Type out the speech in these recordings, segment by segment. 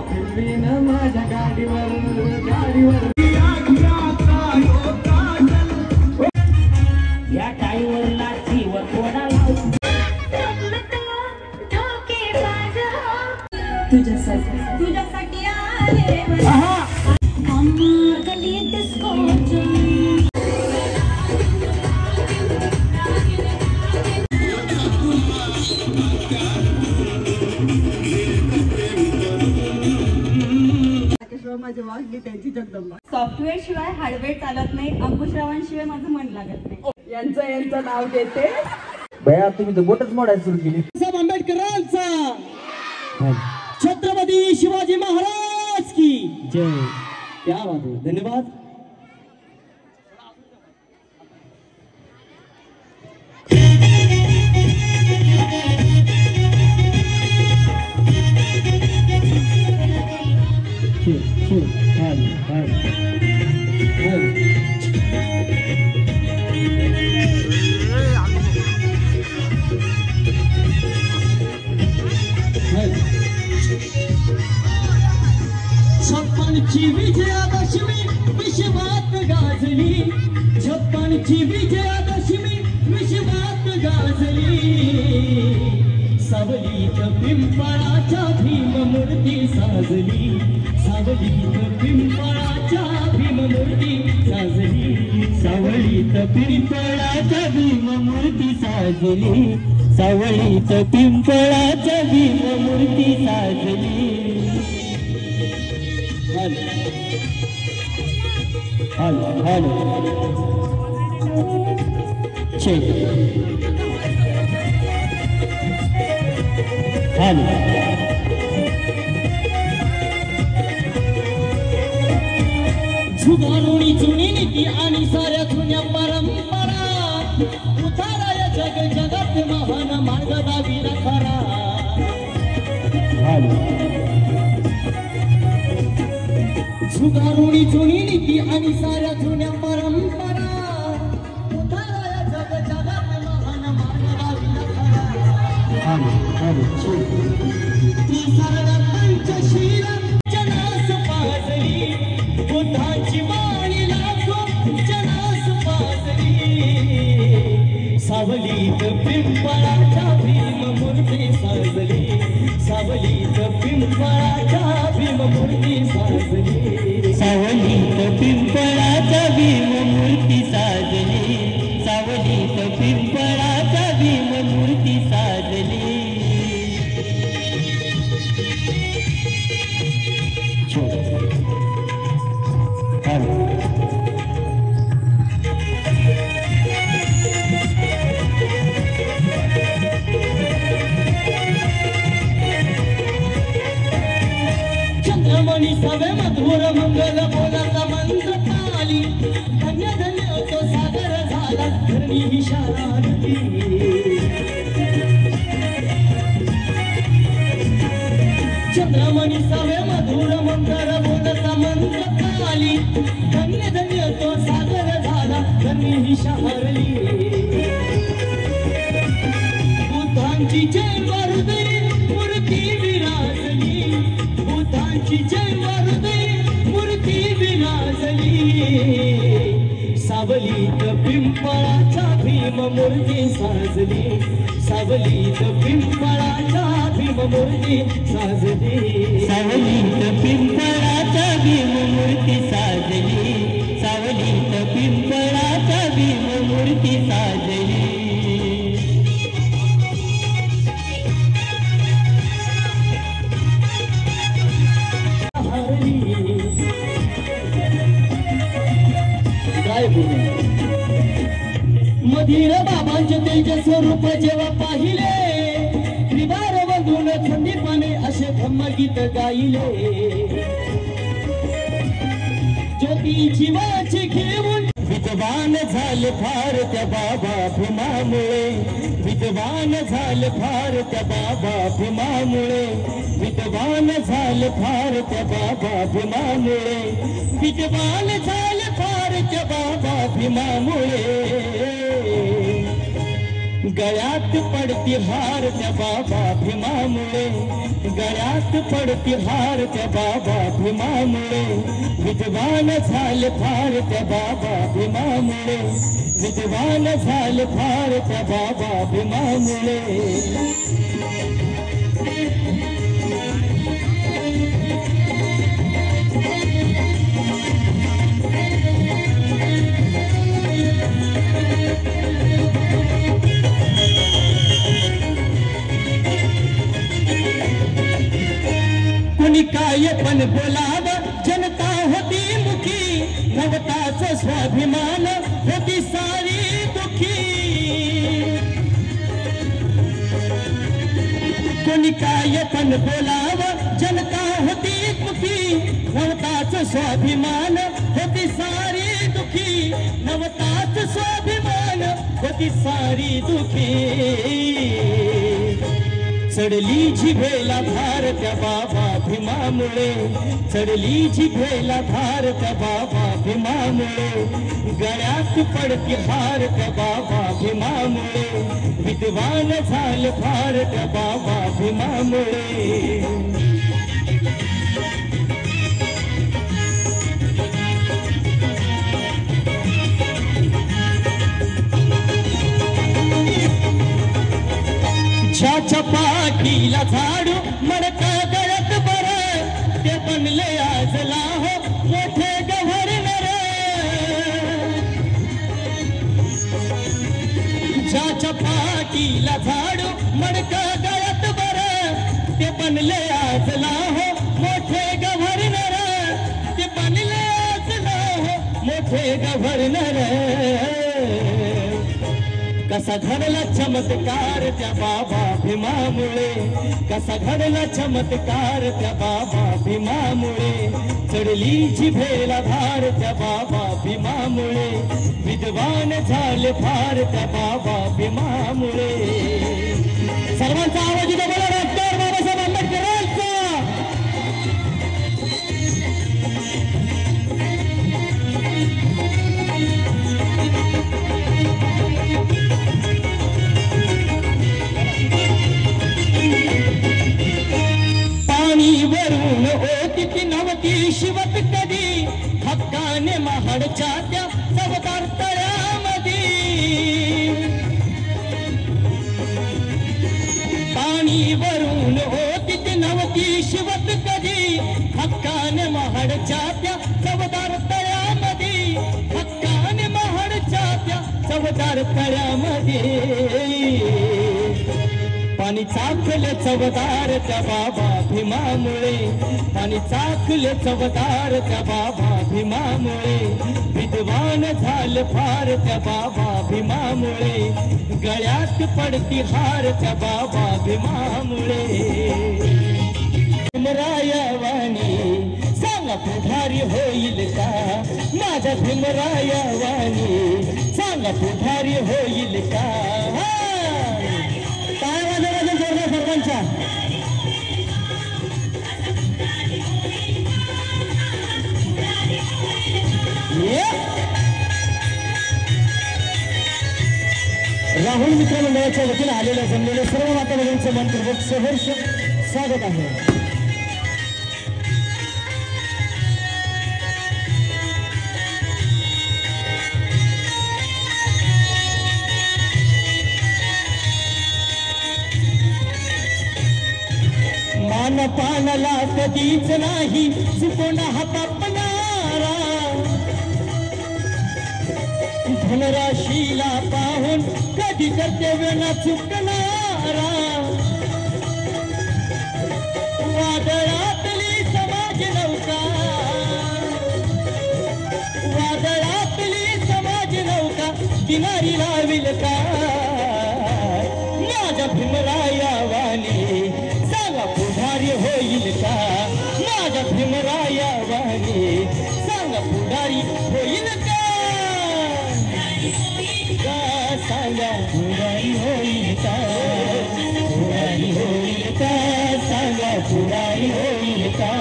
फिरवीन माझ्या गाडीवर गाडीवर या टाईवर लाचीवर कोणा लावतो तुझ्यासाठी आले गलीत स्कॉच माझी वागली त्यांची जगदंबा. सॉफ्टवेअर शिवाय हार्डवेअर चालत नाही. अंकुशरावांशिवाय माझं मन लागत नाही. यांचं नाव घेते. बया तुम्ही तर बोटच मोडायला सुरू केली. साहेब आंबेडकरांचा छत्रपती शिवाजी महाराज की जय. क्या बात है, धन्यवाद. छप्पनची विजयादशमी विश्वात गाजली. छप्पनची विजयादशमी विश्वात गाजली. सावलीत पिंपळाच्या भीममूर्ती साजली. सावलीत पिंपळाच्या भीममूर्ती साजली. सावलीत पिंपळाच्या भीममूर्ती साजली. सावलीत पिंपळाच्या भीममूर्ती साजली. Hello hello check hello. जुगारुणी जुनी नीती आणि साऱ्या जुन्या परंपरा. उतारा या जग जगात महान मार्ग दाविला खरा. जुगारुणी जुनी नीती आणि साऱ्या जुन्या परंपरा. उतारा या जग जगात महान मार्ग दाविला खरा. ती सर्व पंचशील जनास पाजली. बुद्धांची वाणी लाखो जनास पाजली. सावलीत पिंपळाच्या भीममूर्ती साजली. सावलीत पिंपळाच्या भीममूर्ती साजली. सावलीत पिंपळाच्या भीममूर्ती साजली. सावलीत पिंपळाच्या भीममूर्ती साजली. चंद्रमणी सवे मधुर मंगल बोलाचा मंत्र पाली. धन्य धन्य तो सागर झाला धरणी ही शारांती. चंद्रमणी सवे मधुर मंगल बोलाचा मंत्र पाली. धन्य धन्य तो सागर झाला धरणी ही शहरली. बुद्धांची जय वरदे मूर्ती विराजली. बुद्धांची जय वरदे मूर्ती विराजली. सावलीत पिंपळाच्या भीममूर्ती साजली. सावलीत पिंपळाच्या भीममूर्ती साजली. सावलीत पिंपळाच्या भीममूर्ती साजली. सावलीत पिंपळाच्या भीममूर्ती साजली. मधीर बाबांचे तेज स्वरूप जेव्हा पाहिले. त्रिवार वंदून थंडीपणे असे धम्मगीत गायले. ज्योतीची वाची घेऊन विद्वान झाले फार त्या बाबा भीमामुळे. विद्वान झाले फार त्या बाबा भीमामुळे. विद्वान झाले फार त्या बाबा भीमामुळे. विद्वान झाले फार त्या बाबा भीमामुळे. गळ्यात पडती हार त्या बाबा भीमामुळे, गळ्यात पडती हार त्या बाबा भीमामुळे, विद्वान झाले फार त्या बाबा भीमामुळे, विद्वान झाले फार त्या बाबा भीमामुळे. कुणी काय पण बोलाव जनता होती मुखी, नवताच स्वाभिमान होती सारी दुखी. कुणी काय पण बोलाव जनता होती मुखी, नवताच स्वाभिमान होती सारी दुखी, नवताच स्वाभिमान होती सारी दुखी. चढली जिभेला धार त्या बाबा भीमामुळे, चढली जिभेला धार त्या बाबा भीमामुळे, गळ्यात पडती हार त्या बाबा भीमामुळे, विद्वान झाले फार त्या बाबा भीमामुळे. ज्याच्या पाठीला झाडू मडका गळत बर, ते बनले आज लाहो मोठे गव्हर्नर. ज्याच्या पाठीला झाडू मडका गळत बर, ते बनले आज लाहो मोठे गव्हर्नर, ते बनले आज लाहो मोठे गव्हर्नर. कसा घडला चमत्कार त्या बाबा भीमामुळे, कसा घडला चमत्कार त्या बाबा भीमामुळे, चढली जिभेला धार त्या बाबा भीमामुळे, विद्वान झाले फार त्या बाबा भीमामुळे. सर्वांचा आवाज इथे बोला, डॉक्टर बाबासाहेब आंबेडकरांचा. वरून ओती नवती शिवत कधी, हक्काने महाडच्या त्या चवदार तळ्यामध्ये. पाणी वरून ओती नवती शिवत कधी, हक्काने महाडच्या त्या चवदार तळ्यामध्ये, हक्काने महाडच्या त्या चवदार तळ्यामध्ये. पाणी चाखले चवदार त्या बाबा भीमामुळे, पाणी चाखले चवदार त्या बाबा भीमामुळे, विद्वान झाले फार त्या बाबा भीमामुळे, गळ्यात पडती हार त्या बाबा भीमामुळे. भीमरायावाणी सांगा पुढारी होईल का, माझ्या भीमरायावाणी सांगा पुढारी होईल का. सरपंचा राहुल मित्र मंडळाच्या वतीने आलेल्या जमलेल्या सर्व माता भगिनींचं मनपूर्वक सहर्ष स्वागत आहे. मान पानाला कधीच नाही चुकोना हा पापणारा, धनराशीला पाहून कधी कर्तव्य न चुकणारा. वादळातली समाज नौका, वादळातली समाज नौका किनारी लाविल का, माझ्या भीमरायावाणी सांगा पुढारी होईल का, माझ्या भीमरायावाणी सांगा पुढारी होईल का. सांगा पुढारी होईल का, पुढारी होईल का, सांगा पुढारी होईल का.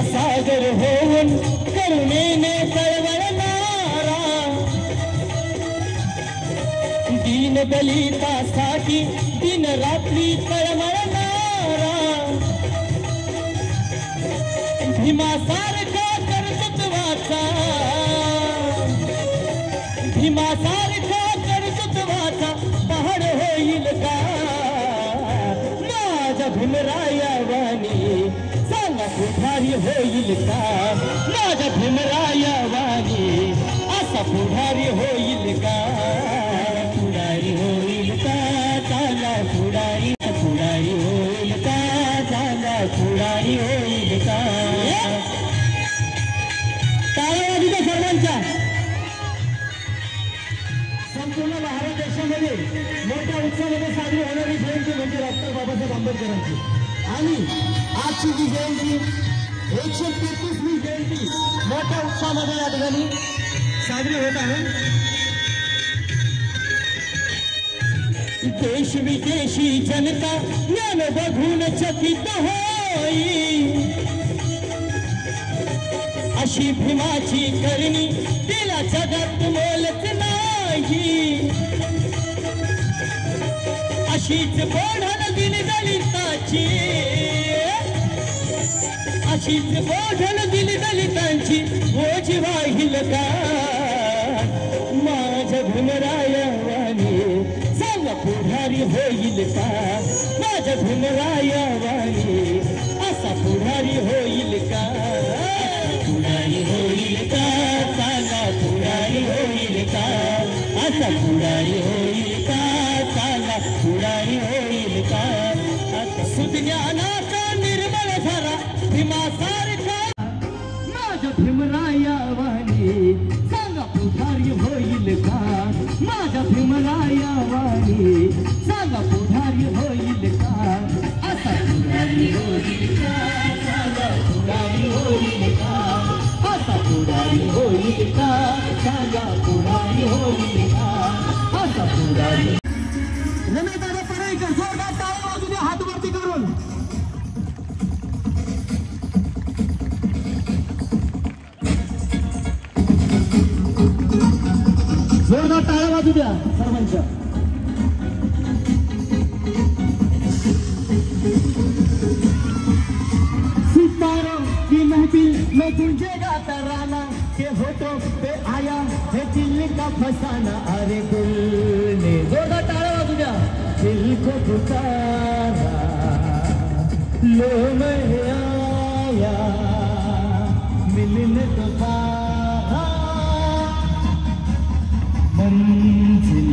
सागर होऊन करुणेने कळवळणारा दीन दलितासाठी दिन रात्री तळमळणारा भीमासारखा कर्तृत्वाचा भीमासारखा कर्तृत्वाचा पहाड होईल का माझ्या भीमरायावानी सांगा पुढारी होईल का माझ्या भीमरायावानी असा पुढारी होईल का पुढारी होईल का चाला पुढारी पुढारी होईल का चाला पुढारी होईल का टाळ्या सर्वांच्या संपूर्ण भारत देशामध्ये मोठ्या उत्सवामध्ये साजरी होणारी जयंती म्हणजे डॉक्टर बाबासाहेब आंबेडकरांची आणि आजची जी जयंती 133वी जयंती मोठ्या उत्सवामध्ये या ठिकाणी साजरी होत आहे. देश विदेशी जनता ज्ञान बघून चकित होई अशी भीमाची करणी तिला जगात मोलच नाही अशीच बोढण दिली दलिताची अशीच बोढण दिली दलितांची ओझी वाहिल का माझ्या भीमरायावानी सांगा पुढारी होईल का माझ्या भीमरायावानी असा पुढारी होईल का पुढारी होईल का सांगा पुढारी होईल का असा पुढारी होईल का सांगा पुढारी होईल का सुज्ञानाचा निर्मळ झाला भीमासारखा माझ्या भीमरायावानी सांगा पुढारी होईल का माझ्या भीमरायावानी सांगा पुढारी होईल का असा पुढारी होईल का सांगा पुढारी होईल का असा पुढारी होईल का सांगा पुढारी होईल का असा पुढारी रमेशदादा परायकर जोरदार टाळ्या वाजू द्या हात वरती करून जोरदार टाळ्या वाजू द्या सर्वांच्या सितारों की महफिल में गूंजेगा तराना के होठों पे आया है दिल का फसाना अरे दिल ने जोरदार टाळ्या वाजू द्या दिल को पुकारा लो मैं आया मिलने तो पारा मंजिल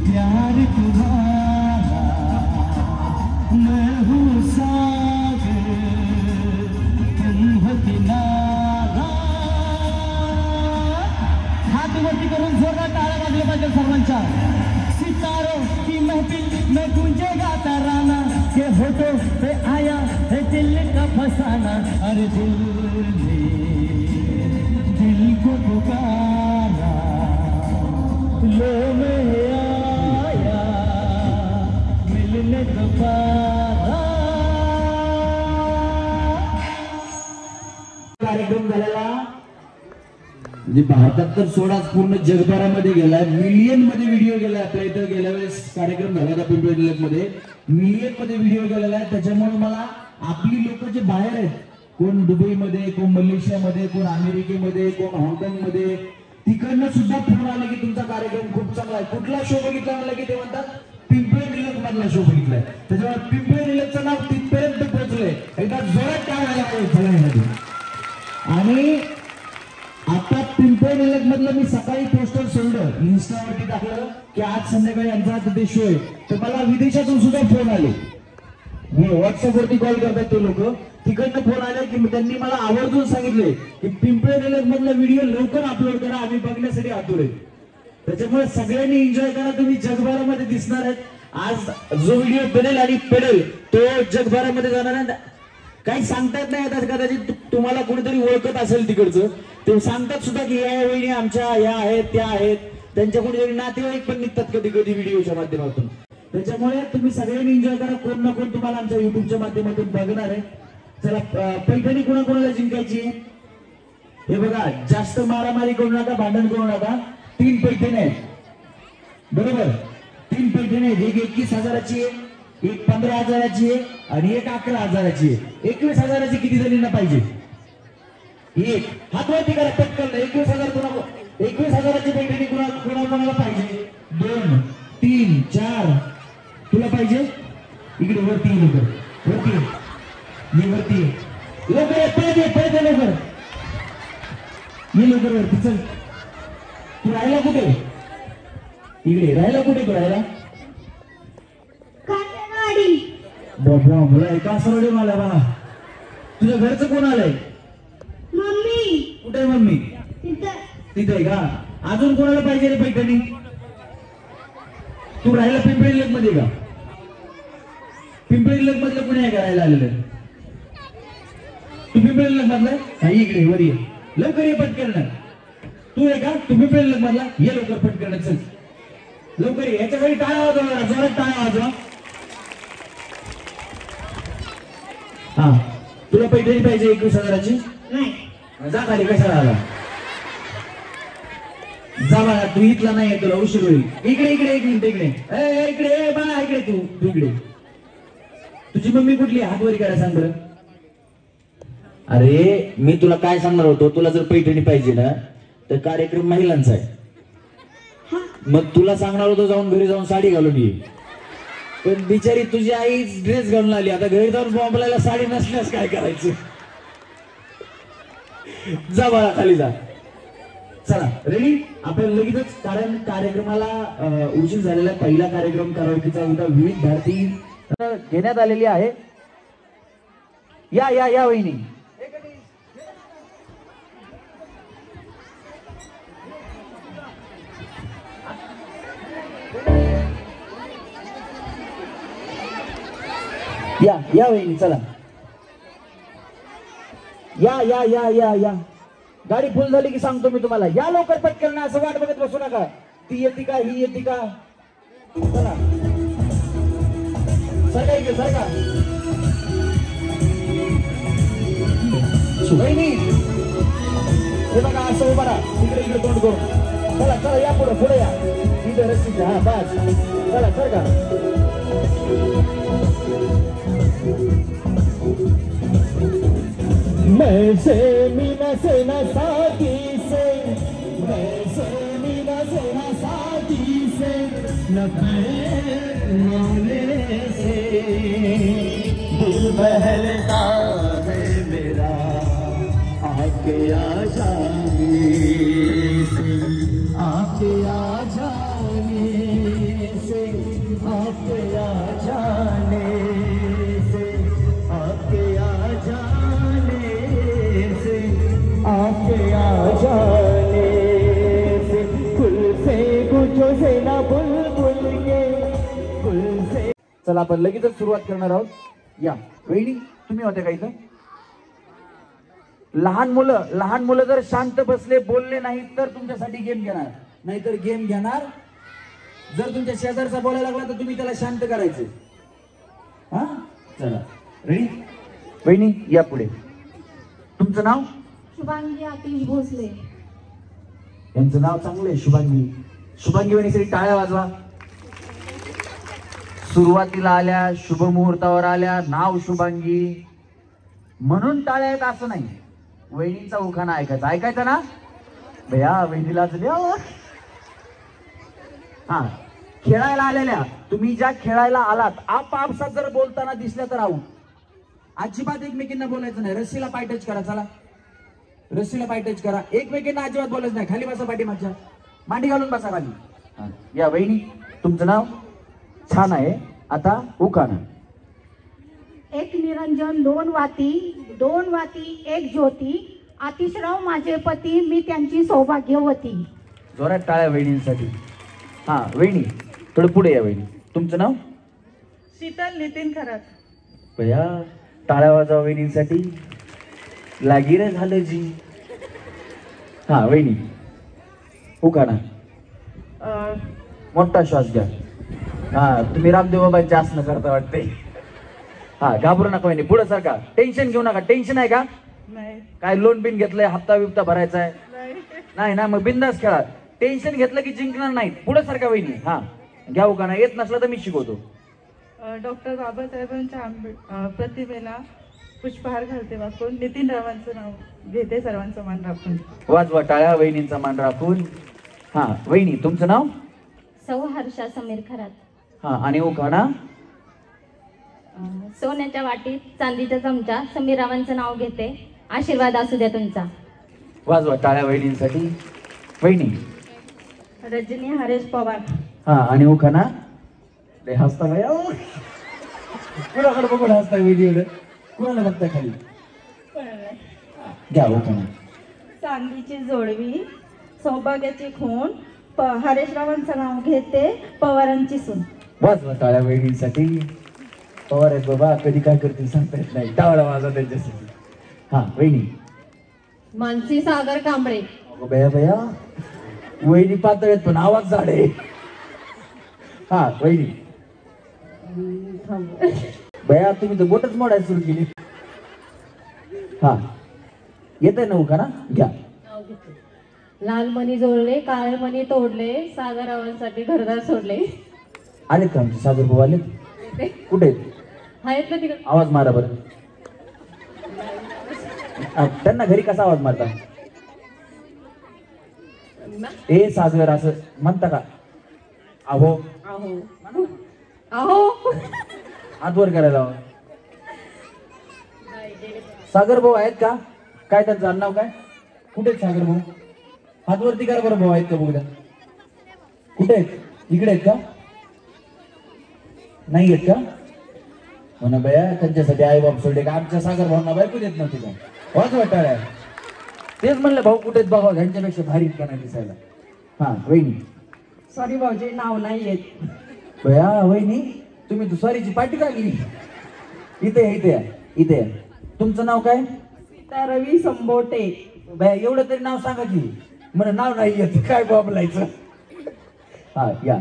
प्यार तुम्हारा मैं हूँ सागर तुम हो किनारा हात वरती करून जोरदार टाळ्या वाजल्या पाहिजे सर्वांच्या सितारों की महफिल में गूंजेगा तराना के होठों पे आया है दिल का फसाना अरे दिल ने दिल को पुकारा लो मैं आया मिलने को पारा कार्यक्रम झालेला म्हणजे भारतात तर सोडाच पूर्ण जगभरामध्ये गेलाय मिलियन मध्ये व्हिडिओ गेलाय आपल्या इथं गेल्या वेळेस कार्यक्रम झाला होता पिंपरी चिंचवडमध्ये मिलियन मध्ये व्हिडिओ गेलेला आहे त्याच्यामुळे मला आपली लोक जे बाहेर आहेत कोण दुबईमध्ये कोण मलेशियामध्ये कोण अमेरिकेमध्ये कोण हाँगकाँगमध्ये तिकडनं सुद्धा फोन आले की तुमचा कार्यक्रम खूप चांगला आहे कुठला शो बघितला म्हणलं की ते म्हणतात पिंपरी निलक मधला शो बघितलाय त्याच्यामुळे पिंपरी निलकचं नाव तिथपर्यंत पोहोचलंय एकदा जोरात काय झाला सगळ्यांमध्ये आणि आता पिंपरी निलक मधलं मी सकाळी पोस्टर सोडलं इन्स्टावरती टाकलं की आज संध्याकाळी आमचा तिथे शो आहे तर मला विदेशातून सुद्धा फोन आले व्हॉट्सअपवरती कॉल करतात ते लोक तिकडनं फोन आले की त्यांनी मला आवर्जून सांगितले की पिंपरी निलक मधला व्हिडिओ लवकर अपलोड करा आम्ही बघण्यासाठी आतुर आहे त्याच्यामुळे सगळ्यांनी एन्जॉय करा तुम्ही जगभरामध्ये दिसणार आहेत आज जो व्हिडिओ बनेल आणि पडेल तो जगभरामध्ये जाणार आहे काही सांगतात नाही आता कदाचित तुम्हाला कोणीतरी ओळखत असेल तिकडचं ते सांगतात सुद्धा की या वहिनी आमच्या ह्या आहेत त्या आहेत त्यांच्या कोणीतरी नातेवाईक पण निघतात कधी कधी व्हिडिओच्या माध्यमातून त्याच्यामुळे तुम्ही सगळ्यांनी एन्जॉय करा कोण ना कोण तुम्हाला आमच्या युट्यूबच्या माध्यमातून बघणार आहे चला पैठणी कोणाकोणाला जिंकायची आहे? हे बघा, जास्त मारामारी करू नका, भांडण करू नका. 3 पैठणी आहेत, बरोबर? 3 पैठणी आहेत. एक 21,000ची आहे, एक 15,000ची आहे आणि एक 11,000ची आहे. 21,000ची किती जणींना पाहिजे? एक. हात वरती करा पटकन. 21,000ची पैठणी कोणाला पाहिजे? 2, 3, 4. तुला पाहिजे? इकडे वरती लवकर, वरती ये, वरती लवकर, पळते लवकर ये, लवकर वरती चल. तू राहिला कुठे? इकडे राहिला कुठे? तू राहिला बाबा, मला एका असं मला बा. तुझ्या घरचं कोण आलंय? मम्मी. कुठे आहे मम्मी? तिथे आहे का? अजून कोणाला पाहिजे रे पैठणी? तू राहिला पिंपरी लेक मध्ये का? पिंपरी लेक मधलं कोणी आहे का राहायला आलेलं? तू पिंपरी लेक मधला? हा, इकडे वर ये, लवकर ये पटकन. तू आहे का? तू पिंपरी लेक मधला? ये लवकर पटकन, चल लवकर ये. याच्या वेळी टाळा वाजवा, जोरात टाळा वाजवा. हा, तुला पैठणी पाहिजे 21,000ची? नाही. जा खाली, कशाला आला? जा बाळा, तू इथला नाही, तुला उशीर होईल. इकडे एक मिनिट, इकडे बाळा, इकडे तू इकडे. तुझी मम्मी कुठली? हात वर करायला सांग बरं. अरे मी तुला काय सांगणार होतो, तुला जर पैठणी पाहिजे ना तर कार्यक्रम महिलांचा आहे. मग तुला सांगणार होतो जाऊन घरी जाऊन साडी घालून ये, पण बिचारी तुझी आई ड्रेस घालून आली. आता घरी जाऊन बॉम्बला साडी नसल्यास काय करायचं? जा बाळा, खाली जा. चला रेडी, आपण लगेचच, कारण कार्यक्रमाला उशीर झालेला. पहिला कार्यक्रम कराओकेचा होता, विविध भारती घेण्यात आलेली आहे. या वहिनी. या वहिनी, चला या. गाडी फुल झाली की सांगतो मी तुम्हाला. या लवकर पटकन, असं वाट बघत बसू नका. ती येते का, ही येते का? चला सरका इकडे, सरका. वहिनी हे बघा, असं उभा राहा, इकडे तोंड करून. चला या पुढे या. इथे रस्त्याच्या, हा बस, चला सरका. मैसे मीना से न साथी से, मैसे मीना से न साथी से, न माने से दिल बहलता है मेरा, आके आ जाने से, आके आ जाने से, आके आ जाने से, आके आ जाने से, आके आ जाने से, गुल से गुजो से ना बुलबुल के गुल से. चला आपण लगेचच सुरुवात करणार आहोत. या वहिनी, तुम्ही होते का इथं? लहान मुलं जर शांत बसले, बोलले नाही तर तुमच्यासाठी गेम घेणार, नाहीतर गेम घेणार. जर तुमच्या शेजारचा बोलायला लागला तर तुम्ही त्याला शांत करायचे. हा, चला रेडी. वहिनी या पुढे. तुमचं नाव? शुभांगी आतिश भोसले. यांचं नाव चांगलं आहे, शुभांगी. शुभांगी वहिनीसाठी टाळ्या वाजवा. सुरुवातीला आल्या, शुभ मुहूर्तावर आल्या, नाव शुभांगी म्हणून टाळ्या आहेत असं नाही. वहिनीचा उखाणा ऐकायचा ना भैया, वहिनीला हा. खेळायला आलेल्या, तुम्ही ज्या खेळायला आलात, आपापसात जर बोलताना दिसल्या तर आऊट. अजिबात एकमेकींना बोलायचं नाही. रस्सीला पाय टच करा. चला रस्सीला पाय टच करा. एकमेकींना अजिबात बोलायचं नाही. खाली बसा, पाठीमागच्या मांडी घालून बसा खाली. या वहिनी, तुमचं नाव छान आहे. आता उखाणा. एक निरंजन दोन वाती एक ज्योती, आतिशराव माझे पती, मी त्यांची सौभाग्यवती. जोरात टाळ्या वहिनींसाठी. हा वहिनी, थोडं पुढे या वहिनी. तुमचं नाव? शीतल नितीन खरात. भैया टाळ्या वाजवा वहिनींसाठी. लागीर झालं जी. हा वहिनी, उखाणा. मोठा श्वास घ्या. हा, तुम्ही रामदेव बाबांची आसनं करता वाटते. हा घाबरू नका वहिनी, पुढे सारखा, टेन्शन घेऊ नका. टेन्शन आहे का? नाही काय लोन बिन घेतलंय, हप्ता बिप्ता भरायचा आहे? नाही नाही ना, मग बिंदास खेळा. टेन्शन घेतलं की जिंकणार नाही. पुढे सारखा वहिनी. हा घ्या उखाणा, येत नसला तर मी शिकवतो. डॉक्टर बाबासाहेबांच्या प्रतिमेला पुष्पहार घालते वाकून, नितीन रावांचं नाव घेते सर्वांचं मान राखून. वाजवा टाळ्या वहिनींचा मान राखून. हा वहिनी तुमचं नाव? सौ हर्षा समीर खरात. हा आणि उखाणा? सोन्याच्या वाटीत चांदीचा चमचा, समीर रावांचं नाव घेते, आशीर्वाद असू द्या तुमचा. वाजवा टाळ्या वहिनींसाठी. वहिनी? रजनी हरेश पवार. हा आणि उखाणा? लय हसता बाई. कुणाकडे बघून हसता वहिनी? कुणाला बघता खाली? घ्या उखाणा. चांदीची जोडवी, सौभाग्याची खून, हरेशरावांचं नाव घेते, पवारांची सून. वाजवा टाळ्या वहिनींसाठी. पवार आहेत बाबा, कधी काय करतील सांगता येत नाही. टाळा वाजवा त्यांच्यासाठी. हा वहिनी? मानसी सागर कांबळे. बया बया, वहिनी पातळ आहेत पण आवाज झाड आहे. हा वहिनी? बया तुम्ही तर बोटच मोडायला सुरू केली. हा येत आहे ना उखाणा? घ्या. लाल मणी जोडले, काळे मणी तोडले, सागर रावांसाठी घरदार सोडले. आलेत का आमचे सागर भाऊ? आले कुठे आहेत? आहेत ना तिकडे? आवाज मारा बरं. त्यांना घरी कसा आवाज मारता? ए सागर असं म्हणता का? अहो अहो अहो हात वर करायला हवं. सागर भाऊ आहेत का? काय त्यांचं नाव काय? कुठे आहेत सागर भाऊ? हात वरती करा बरं. भाऊ आहेत का बघूया. कुठे आहेत? इकडे आहेत का? नाही आहेत का? म्हणा बया, त्यांच्यासाठी आई बाप सोडले का? आमच्या सागर भाऊंना बायको देत नव्हती का? वाच वाटाळ्या. तेच म्हणलं भाऊ कुठे आहेत बघा, त्यांच्यापेक्षा भारी का नाही दिसायला. हा वहिनी? सॉरी भाऊजी, नाव नाही येत. बया वहिनी, तुम्ही दुसरीची पाठी काढली. इथे इथे इथे. तुमचं नाव काय? सीता रवी संबोटे. बया एवढं तरी नाव सांगा की. मला नाव नाही येत, काय बोलायचं. हा या.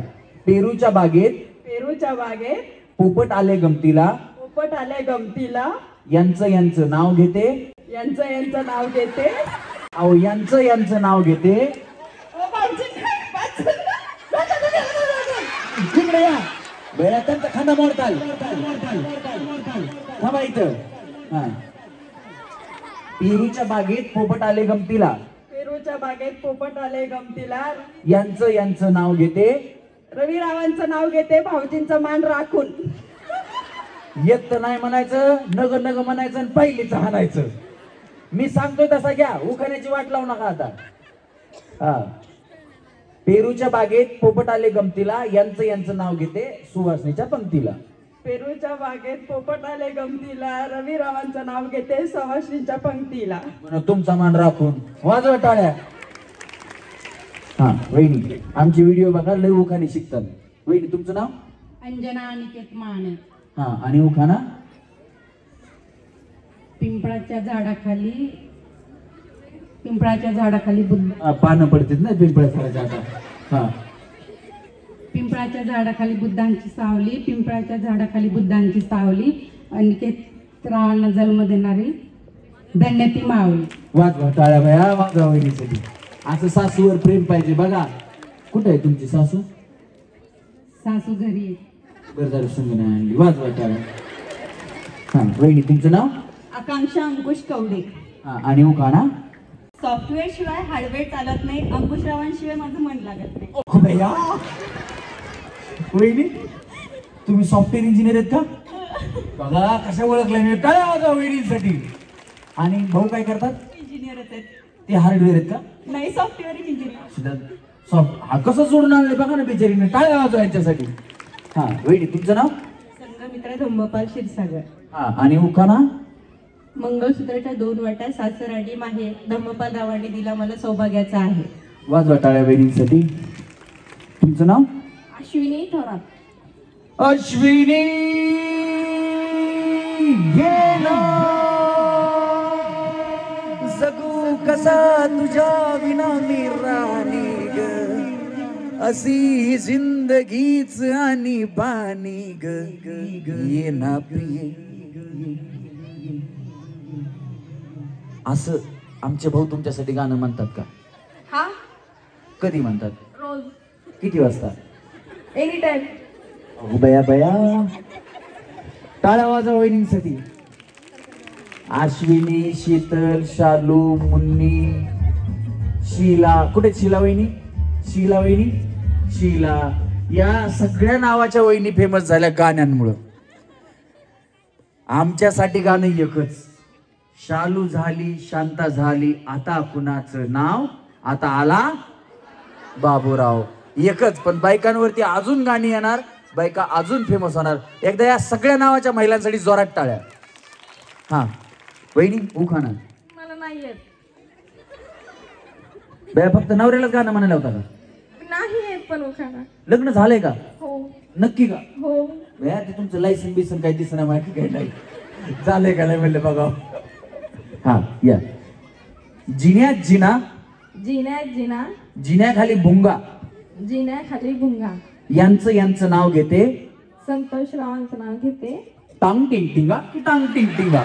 पेरूच्या बागेत, पेरूच्या बागेत पोपट आले गमतीला, पोपट आले गमतीला, यांचं नाव घेते, यांचं नाव घेते. अहो यांचं नाव घेते. तिकडे या. बया त्यांचा खांदा मोडताल. थांबा इथं. हा. पेरूच्या बागेत पोपट आले गमतीला, पेरूच्या बागेत पोपट आले गमतीला, यांचं नाव घेते, रवी रावांचं नाव घेते, भाऊजींचं मान राखून. येत तर नाही म्हणायचं, नग नग म्हणायचं आणि पहिलीच हाणायचं. मी सांगतोय तसा घ्या, उखाण्याची वाट लावू नका आता. हा. पेरूच्या बागेत पोपट आले गमतीला, यांचं नाव घेते, सुवासनीच्या पंक्तीला. पेरूच्या बागेत पोपट आले गमतीला, रवी रावांचं नाव घेते, सवाश्रीच्या पंक्तीला. तुमचा मान राखून. वाजवा टाळ्या. हा वहिनी, आमचे व्हिडिओ बघा, लय उखाणे शिकतात. वहिनी तुमचं नाव? अंजना अनिकेत माने. हा आणि उखाणा? पिंपळाच्या झाडाखाली बुद्ध. पानं पडतात ना पिंपळाच्या झाडाला. हा. पिंपळाच्या झाडाखाली बुद्धांची सावली, पिंपळाच्या झाडाखाली बुद्धांची सावली, अनिकेत रावांना जन्म देणारी धन्य ती मावली. वाजवा टाळ्या बाया, वाजवा वहिनीसाठी. असं सासूवर प्रेम पाहिजे बघा. कुठे आहे तुमची सासू? सासू घरी आहे. बरं झालं संग नाही आणली. वाजवा टाळ्या. हा वहिनी तुमचं नाव? आकांक्षा अंकुश कवडे. हा आणि उखाणा? सॉफ्टवेअर शिवाय हार्डवेअर चालत नाही, अंकुशरावांशिवाय माझं मन लागत नाही. ओ भैया, वहिनी तुम्ही सॉफ्टवेअर इंजिनियर आहेत का? बघा कसं ओळखलं मी. टाळ्या वाजवा वहिनीसाठी. आणि भाऊ काय करतात? इंजिनियरच आहेत. ते हार्डवेअर आहेत का? नाही, सॉफ्टवेअर इंजिनियर. हा कसं सोडून आणले बघा ना बिचारीने. टाळ्या वाजवा यांच्यासाठी. हा वहिनी तुमचं नाव? संघमित्रा धम्मपाल क्षीरसागर. हा आणि उखाणा? मंगळसूत्राच्या 2 वाट्या सासर आणि माहेर, धम्मपाल रावांनी दिला मला सौभाग्याचा आहे. वाजवा टाळ्या वहिनीसाठी. तुमचं नाव? अश्विनी थोरात. अश्विनी गेला जगू कसा तुझ्या विना मी राणी ग, अशी जिंदगीच आणि बानी ग. ये ना प्रिये असं आमचे भाऊ तुमच्यासाठी गाणं म्हणतात का? हा, कधी म्हणतात? रोज, किती वाजता? Any time. अहो बया बया, टाळ्या वाजवा वहिनींसाठी. अश्विनी, शीतल, शालू, मुन्नी, शीला. कुठे शीला वहिनी? शीला वहिनी, शीला, या सगळ्या नावाच्या वहिनी फेमस झाल्या गाण्यांमुळं. आमच्यासाठी गाणं एकच. शालू झाली, शांता झाली, आता कुणाचं नाव? आता आला बाबूराव. एकच. पण बायकांवरती अजून गाणी येणार, बायका अजून फेमस होणार. एकदा या सगळ्या नावाच्या महिलांसाठी जोरात टाळ्या. हा वहिनी उखाणा. मला नाही येत. बया फक्त नवऱ्यालाच गाणं म्हणायला होता का? नाही येत पण उखाणा. लग्न झालंय का? हो. नक्की का? हो. बया ते तुमचं लायसन बिसन काही दिसना माहिती काय नाही. झालंय का नाही म्हणलं बघा. हा या. जिन्यात जिना, जिन्यात जिना, जिन्याखाली भुंगा, जिन्याखाली भुंगा, यांचं नाव घेते. संतोष रावांचं नाव घेते. टांग टिंग टिंगा की टांग टिंग टिंगा?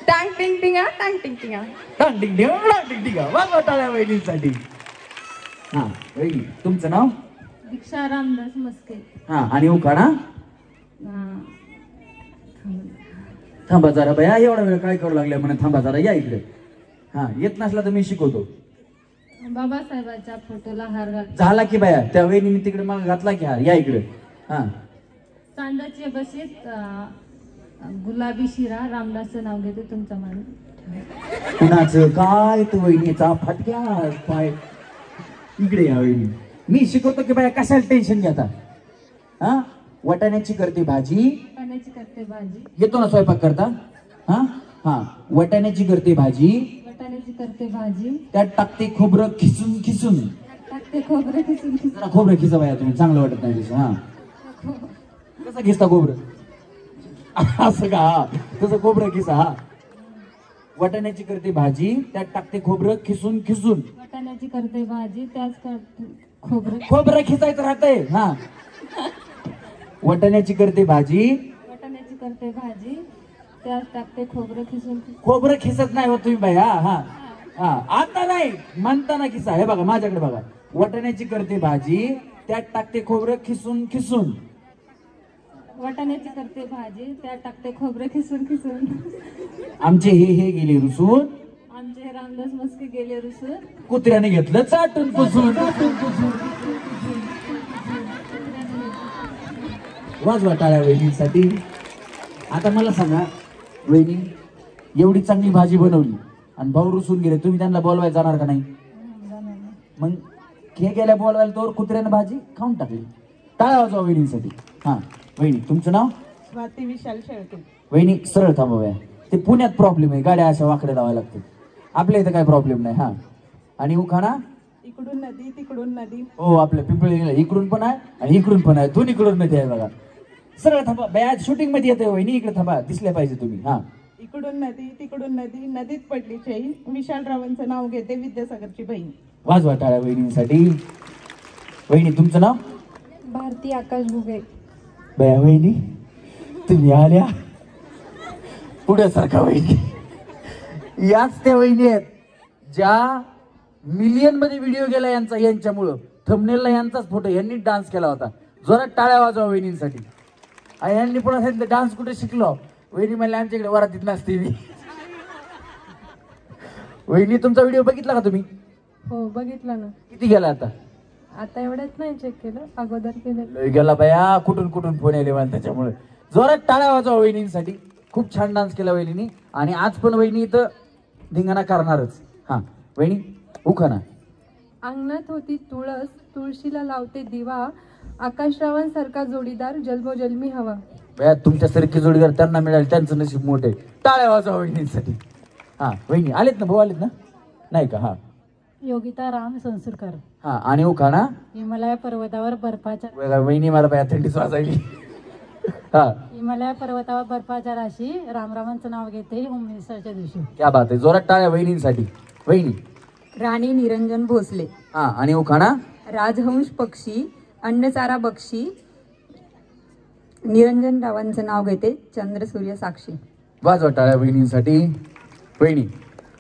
टांग टिंग टिंगा, टांग टिंग टिंगा. टांग टिंग टिंगा, टांग टिंग टिंगा. वाजवा टाळ्या वहिनींसाठी. हा वहिनी तुमचं नाव? दीक्षा रामदास मस्के. हा आणि उखाणा? थांबा जरा बया, एवढा वेळ काय करू लागले म्हणून. थांबा जरा, या इकडे. हा येत नसला तर मी शिकवतो. बाबासाहेबांच्या फोटोला हार घाल. झाला की बया, त्या वहिनीने तिकडे मग घातला की हार. या इकडे. हा. चांदाच्या बशीत गुलाबी शिरा, रामदासचं नाव घेते तुमच्या मान. कुणाचं काय? तू वहिनीचा फटक्या पाय. इकडे या वहिनी, मी शिकवतो की बाया, कशाला टेन्शन घेता? हा वटाण्याची करते भाजी. पाण्याची करते भाजी. येतो ना स्वयंपाक करता? हा हा. वटाण्याची करते भाजी, वाटाण्याची करते भाजी, त्यात टाकते खोबरं खिसून खिसून. टाकते खोबरं खिसून खिसून. जरा खोबरं खिसा बाया तुम्ही, चांगलं वाटत नाही दिसं. हा कसं खिसता खोबरं? असं का? हा तसं खोबरं खिसा. हा वटाण्याची करते भाजी, त्यात टाकते खोबरं खिसून खिसून. वाटाण्याची करते भाजी, त्याच करते खोबरं. खोबरं खिसायचं राहतंय. हा वटाण्याची करते भाजी, वाटाण्याची करते भाजी, त्यात टाकते खोबरं खिसून खिसून. खोबरं खिसत नाही हो तुम्ही बाई. हा हा हा आता नाही म्हणताना खिसा. हे बघा माझ्याकडे बघा. वटाण्याची करते भाजी, त्यात टाकते खोबरं खिसून खिसून. वाटाण्याची करते भाजी, त्यात टाकते खोबरं खिसून खिसून. आमचे हे गेले रुसून, आमचे रामदास मस्के गेले रुसून. कुत्र्याने घेतलं चाटून पुसून. वाजवा टाळ्या वहिनीसाठी. आता मला सांगा वहिनी, एवढी चांगली भाजी बनवली आणि भाऊ रुसून गेले, तुम्ही त्यांना बोलवायला जाणार का नाही? मग हे गेल्या बोलवायला तोवर कुत्र्यानं भाजी खाऊन टाकली. टाळ्या वाजवा वहिनीसाठी. हा वहिनी तुमचं नाव? स्वाती विशाल शेळके. वहिनी सरळ थांबव्या, ते पुण्यात प्रॉब्लेम आहे, गाड्या अशा वाकड्या लावायला लागतात. आपल्या इथं काय प्रॉब्लेम नाही. हा आणि उखाणा? इकडून नदी तिकडून नदी. हो आपल्या पिंपळी इकडून पण आहे आणि इकडून पण आहे, दोन इकडून नदी आहे बघा. सरळ थांबा बया, शूटिंग मध्ये येते वहिनी, इकडे थांबा, दिसल्या पाहिजे तुम्ही. हा इकडून नदी तिकडून नदी, नदीत पडली चैन, विशालरावांचं नाव घेते, विद्यासागरची बहीण. वाजवा टाळ्या वहिनींसाठी. वहिनी तुमचं नाव? भारती आकाश भुगे. बया वहिनी तुम्ही आल्या पुढ्यासारखा. वहिनी याच त्या वहिनी आहेत ज्या मिलियन मध्ये व्हिडिओ गेला यांचा, यांच्यामुळं. थंबनेलला यांचाच फोटो, यांनी डान्स केला होता. जोरात टाळ्या वाजवा वहिनींसाठी. आणि यांनी पुन्हा सांगितलं डान्स कुठे शिकलो? वहिनी म्हणले आमच्याकडे वरातीत नसते मी. वहिनी तुमचा व्हिडिओ बघितला का तुम्ही? हो बघितलं ना. किती गेला आता? आता एवढ्यात नाही चेक केलं, अगोदर केलं. गेला बया, कुठून कुठून फोन आले मला त्याच्यामुळे. जोरात टाळ्या वाजवा वहिनींसाठी. खूप छान डान्स केला वहिनीने आणि आज पण वहिनी इथं धिंगाणा करणारच. हा वहिनी उखाणा. अंगणात होती तुळस, तुळशीला लावते दिवा, आकाशरावांसारखा जोडीदार जन्मोजन्मी हवा. बया तुमच्यासारखी जोडीदार त्यांना मिळाले, त्यांचं नशीब मोठे. टाळ्या वाजवा वहिनींसाठी. हा वहिनी आलेत ना, भाऊ आलेत ना? नाही का? हा योगिता राम संसुरकर. हा आणि उखाणा. हिमालय पर्वतावर बर्फाच्या. वहिनी मला बया थंडीच वाजायली. हा हिमालय पर्वतावर बर्फाच्या राशी, रामरावांचं नाव घेते होममिनिस्टरच्या दिवशी. क्या बात आहे. जोरात टाळ्या वहिनींसाठी. वहिनी. राणी निरंजन भोसले. हा आणि उखाणा. राजहंस पक्षी, अन्नचारा बक्षी, निरंजन रावांचं नाव घेते. चंद्र सूर्य साक्षी. वाजवा टाळ्या वहिनींसाठी. वहिनी.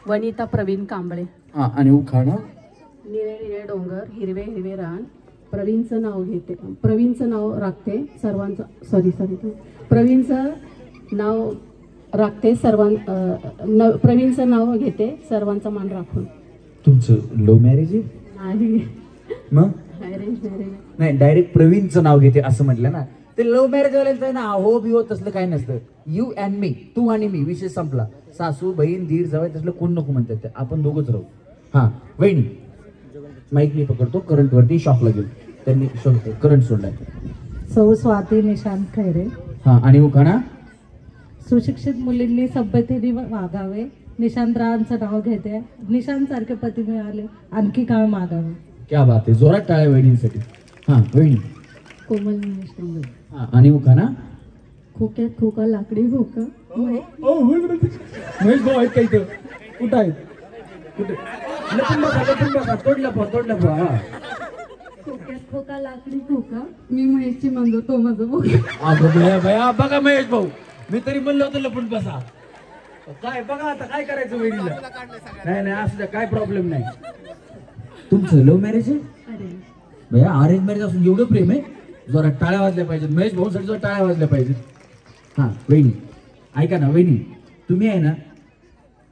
वनिता प्रवीण कांबळे. हा आणि उखाणा. निळे निळे डोंगर हिरवे हिरवे रान प्रवीणचं नाव घेते. प्रवीणचं नाव राखते सर्वांचं प्रवीणचं नाव राखते प्रवीणचं नाव घेते सर्वांचा मान राखून. तुमचं लव्ह मॅरेज आहे? नाही, मग अरेंज मॅरेज. नाही, डायरेक्ट प्रवीणचं नाव घेते असं म्हटलं ना. ते लव्ह मॅरेज वाल्यांचं ना हो बिहो तसलं काही नसतं. यू अँड मी, तू आणि मी, विषय संपला. सासू बहीण धीर जवळ तसलं कोण नको म्हणतात ते. आपण दोघंच राहू. हा वहिनी माईक मी पकडतो. करंट वरती शॉक लागेल. त्यांनी करंट सोडलाय. सौ स्वाती निशांत खैरे. हा आणि उखाणा. सुशिक्षित मुलींनी सभ्यतेने वागावे. निशांतरावांचं नाव घेते. निशांत सारखे पती मिळाले आणखी काय मागावे. क्या बात आहे. जोरात टाळ्या वहिनींसाठी. हा वहिनी. कोमल महेश कांबळे. हा आणि उखाणा. खोक्यात खोका लाकडी खोका. महेश भाऊ आहेत का इथं? कुठं आहेत? कुठे? तोडला खोक्यात खोका लाकडी खोका मी महेशची मांजर तो माझा बोका. भया बघा महेश भाऊ, मी तरी म्हणलं होतं लपून बसा. काय बघा आता काय करायचं वहिनीला. नाही असं काय प्रॉब्लेम नाही. तुमचं लव्ह मॅरेज आहे? भैया अरेंज मॅरेज असून एवढं प्रेम आहे. जरा टाळ्या वाजल्या पाहिजेत महेश भाऊसाठी. जरा टाळ्या वाजल्या पाहिजेत. हा वहिनी ऐका ना. वहिनी तुम्ही आहे ना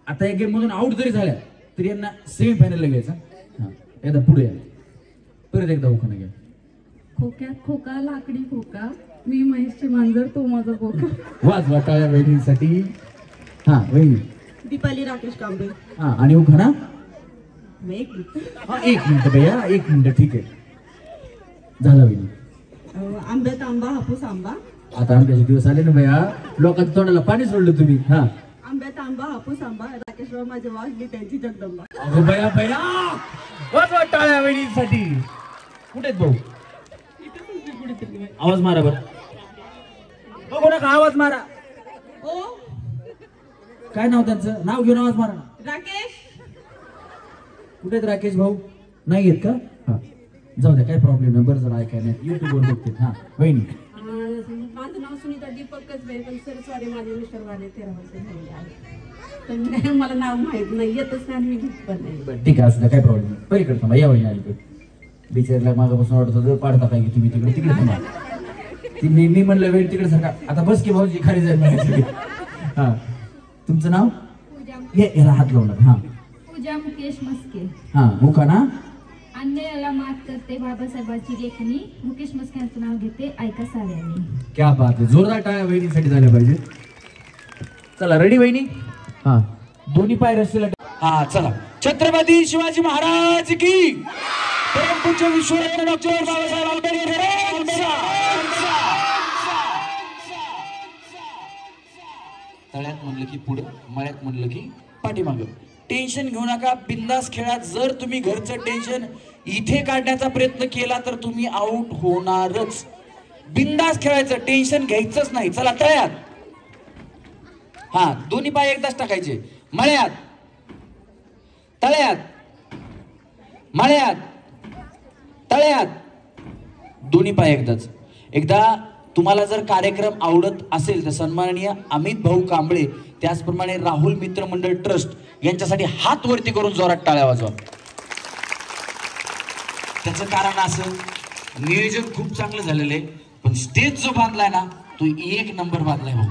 आता या गेम मधून आउट जरी झाल्या तरी यांना सेमीफायनलला घ्यायचा. हा एकदा पुढे या. परत एकदा उखाणा घ्या. खोक्यात खोका लाकडी खोका मी महेशची मांजर तो माझा बोका. वाजवा टाळ्या वहिनीसाठी. हा वहिनी. दीपाली राकेश कांबळे. हा आणि उखाणा. एक मिनिट. हा 1 मिनिट भैया 1 मिनिट. ठीक आहे झाला वहिनी. आंब्यात आंबा हापूस आंबा. आता आंब्याचे दिवस आले ना भैया. लोकांच्या तोंडाला पाणी सोडलं तुम्ही. हा आंब्यात आंबा हापूस आंबा राकेशराव माझे वाघ त्यांची जगदंबा. अगो भैया वाजवा टाळ्या वहिनीसाठी. कुठे आहेत भाऊ? आवाज मारा बरं. बघू नका आवाज मारा. ओ काय नाव त्यांचं? नाव घेऊन आवाज मारा. राकेश. कुठे आहेत राकेश भाऊ? नाही आहेत का? हा जाऊ द्या काय प्रॉब्लेम नाही. बरं जरा ऐकाय नाही युट्यूबवर बघते. हा वहिनी. माझं नाव सुनीता दीपक कसबे पण सर सॉरी माझे मिस्टर वाले 13 वर्ष झाले आहे तर मला नाव माहित नाही येतच नाही मी घेत पण नाही. बरं ठीक आहे असू द्या काय प्रॉब्लेम नाही. पलीकडे थांबा या वहिनी अलीकडे. बिचारला मागापासून वाटत होतं पाडता काय तुम्ही तिकडे थांबा. ती मी म्हणलं वेळ तिकडे सारखा. आता बस की भाऊजी खाली जाईल म्हणायची. हा तुमचं नाव? याला हात लावणार. हा पूजा मुकेश मस्के. हा उखाणा. अन्यायाला मात करते बाबासाहेबांची लेखणी मुकेश मस्के यांचं नाव घेते ऐका साऱ्यांनी. क्या बात आहे. जोरदार टाळ्या वहिनीसाठी झाल्या पाहिजे. चला रेडी वहिनी. हा दोन्ही पाय रस्त्याला. हा चला. छत्रपती शिवाजी महाराज की. परमपूज्य विश्वरत्न डॉक्टर बाबासाहेब आंबेडकर. तळ्यात म्हणलं की पुढे, मळ्यात म्हणलं की पाठीमागं. टेन्शन घेऊ नका. बिंदास खेळा. जर तुम्ही घरचं टेन्शन इथे काढण्याचा प्रयत्न केला तर तुम्ही आउट होणारच. बिंदास खेळायचं. टेन्शन घ्यायचंच नाही. चला तळ्यात. हा दोन्ही पाय एकदाच टाकायचे. मळ्यात तळ्यात मळ्यात तळ्यात. दोन्ही पाय एकदाच. एकदा तुम्हाला जर कार्यक्रम आवडत असेल तर सन्माननीय अमित भाऊ कांबळे त्याचप्रमाणे राहुल मित्र मंडळ ट्रस्ट यांच्यासाठी हात वरती करून जोरात टाळ्या वाजवा. त्याचं कारण असं नियोजन खूप चांगलं झालेलं आहे पण स्टेज जो बांधलाय ना तो 1 नंबर बांधलाय भाऊ.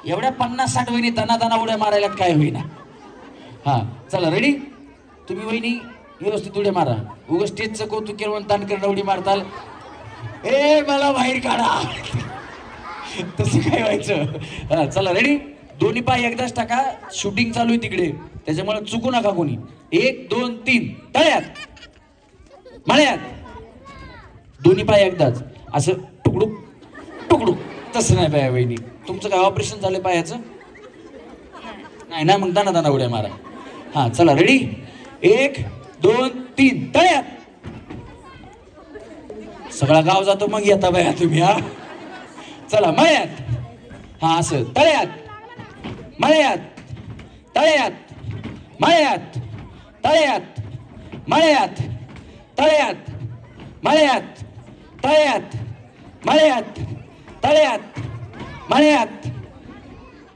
एवढ्या 50-60 वहिनी दना उड्या मारायला काय होईना. हा चला रेडी. तुम्ही वहिनी व्यवस्थित उड्या मारा. उगा स्टेजचं कौतुक केलं तानकर उडी मारताल. ए मला बाहेर काढा तसं काय व्हायचं. हा चला रेडी. दोन्ही पाय एकदाच टाका. शूटिंग चालू आहे तिकडे त्याच्यामुळे चुकू नका कोणी. 1 2 3 तळ्यात मळ्यात. दोन्ही पाय एकदाच असं टुकडूक टुकडूक. तसं नाही पाया वहिनी. तुमचं काय ऑपरेशन झालं पायाचं? नाही ना मग दाना उड्या मारा. हा चला रेडी. 1 2 3 तळ्यात. सगळा गाव जातो मग येता बाया तुम्ही. हा चला मळ्यात. हा असं तळ्यात मळ्यात तळ्यात मळ्यात तळ्यात मळ्यात तळ्यात मळ्यात तळ्यात मळ्यात तळ्यात मळ्यात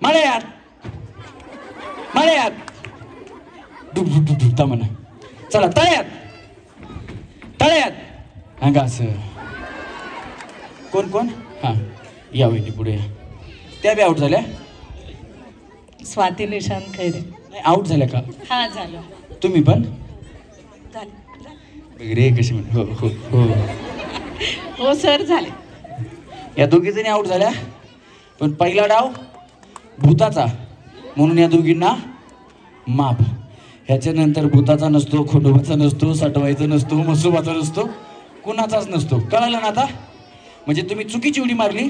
मळ्यात मळ्यात डुब डुब डुब डुब म्हणा. चला तळ्यात तळ्यात अंगा असं. कोण कोण? हा या वहिनी पुढे या. त्या बी आउट झाल्या. स्वाती निशांत खैरे. नाही आउट झाल्या का? हा झालं. तुम्ही पण वगैरे कशी म्हण. हो हो हो हो सर झाले. या दोघी जणी आउट झाल्या. पण पहिला डाव भूताचा म्हणून या दोघींना माप. ह्याच्यानंतर भूताचा नसतो, खंडोबाचा नसतो, सटवायचा नसतो, मसुबाचा नसतो, कुणाचाच नसतो. कळलं ना आता? म्हणजे तुम्ही चुकीची उडी मारली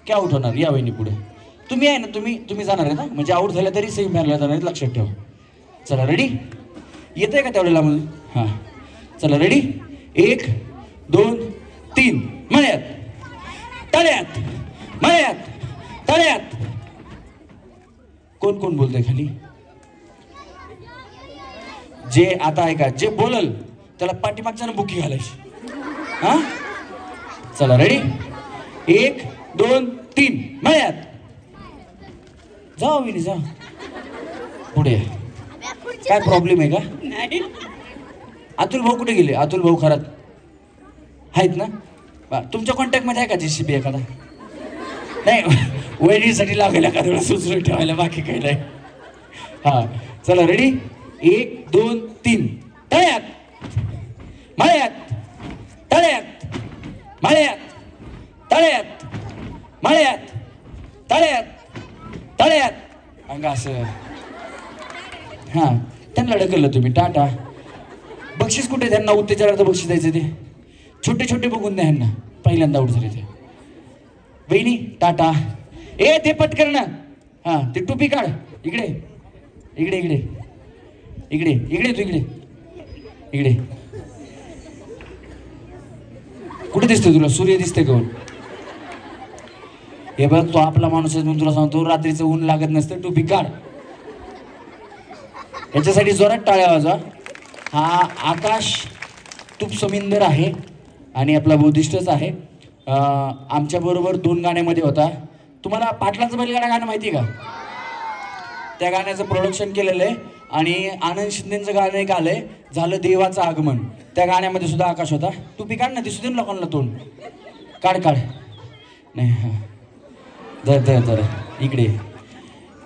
की आउट होणार. या वहिनी पुढे. तुम्ही आहे ना, तुम्ही जाणार आहे ना, म्हणजे आउट झाल्या तरी सेमी फायनलला जाणार आहेत, लक्षात ठेवा. चला रेडी? येतंय का तेवढ्याला म्हणून? हां चला रेडी. 1 2 3 मळ्यात तळ्यात मळ्यात तळ्यात. कोण कोण बोलतंय खाली? जे आता ऐका, जे बोलल त्याला पाठीमागच्या बुकी घालायची. हा चला रेडी. 1 2 3 मळ्यात. जा विनी जा पुढे. काय प्रॉब्लेम आहे का? अतुल भाऊ कुठे गेले? अतुल भाऊ खरात आहेत ना? तुमच्या कॉन्टॅक्ट मध्ये आहे का JCB एखादा? नाही वहिनीसाठी लागेल एखाद्या वेळा सुचवून ठेवायला, बाकी काही नाही. हा चला रेडी. 1 2 3 तळ्यात मळ्यात तळ्यात मळ्यात तळ्यात मळ्यात तळ्यात तळ्यात अंगा असं. हा त्यांना ढकललं तुम्ही. टाटा. बक्षीस कुठे? त्यांना उत्तेजनार्थ बक्षीस द्यायचं. ते छोटे छोटे बघून द्या ह्यांना. पहिल्यांदा आउट झाले ते. बहिणी टाटा. ए ते पटकन ना. हा ते टोपी काढ. इकडे इकडे इकडे इकडे इकडे तू इकडे इकडे. कुठे दिसतोय तुला? सूर्य दिसतोय का? हे बघ तो आपला माणूस आहे म्हणून तुला सांगतो, रात्रीचं ऊन लागत नसतं. टोपी काढ. याच्यासाठी जोरात टाळ्या वाजवा. हा आकाश तूप समिंदर आहे आणि आपला बुद्धिस्टच आहे. आमच्या बरोबर 2 गाण्यामध्ये होता. तुम्हाला पाटलाचं बैलगाडा गाणं माहिती आहे का? त्या गाण्याचं प्रोडक्शन केलेलं आहे आणि आनंद शिंदेचं गाणं एक आलंय, झालं देवाचं आगमन. त्या गाण्यामध्ये सुद्धा आकाश होता. टोपी काढ ना, दिसू दे लोकांना तोंड. काढ काढ. नाही हा धर इकडे.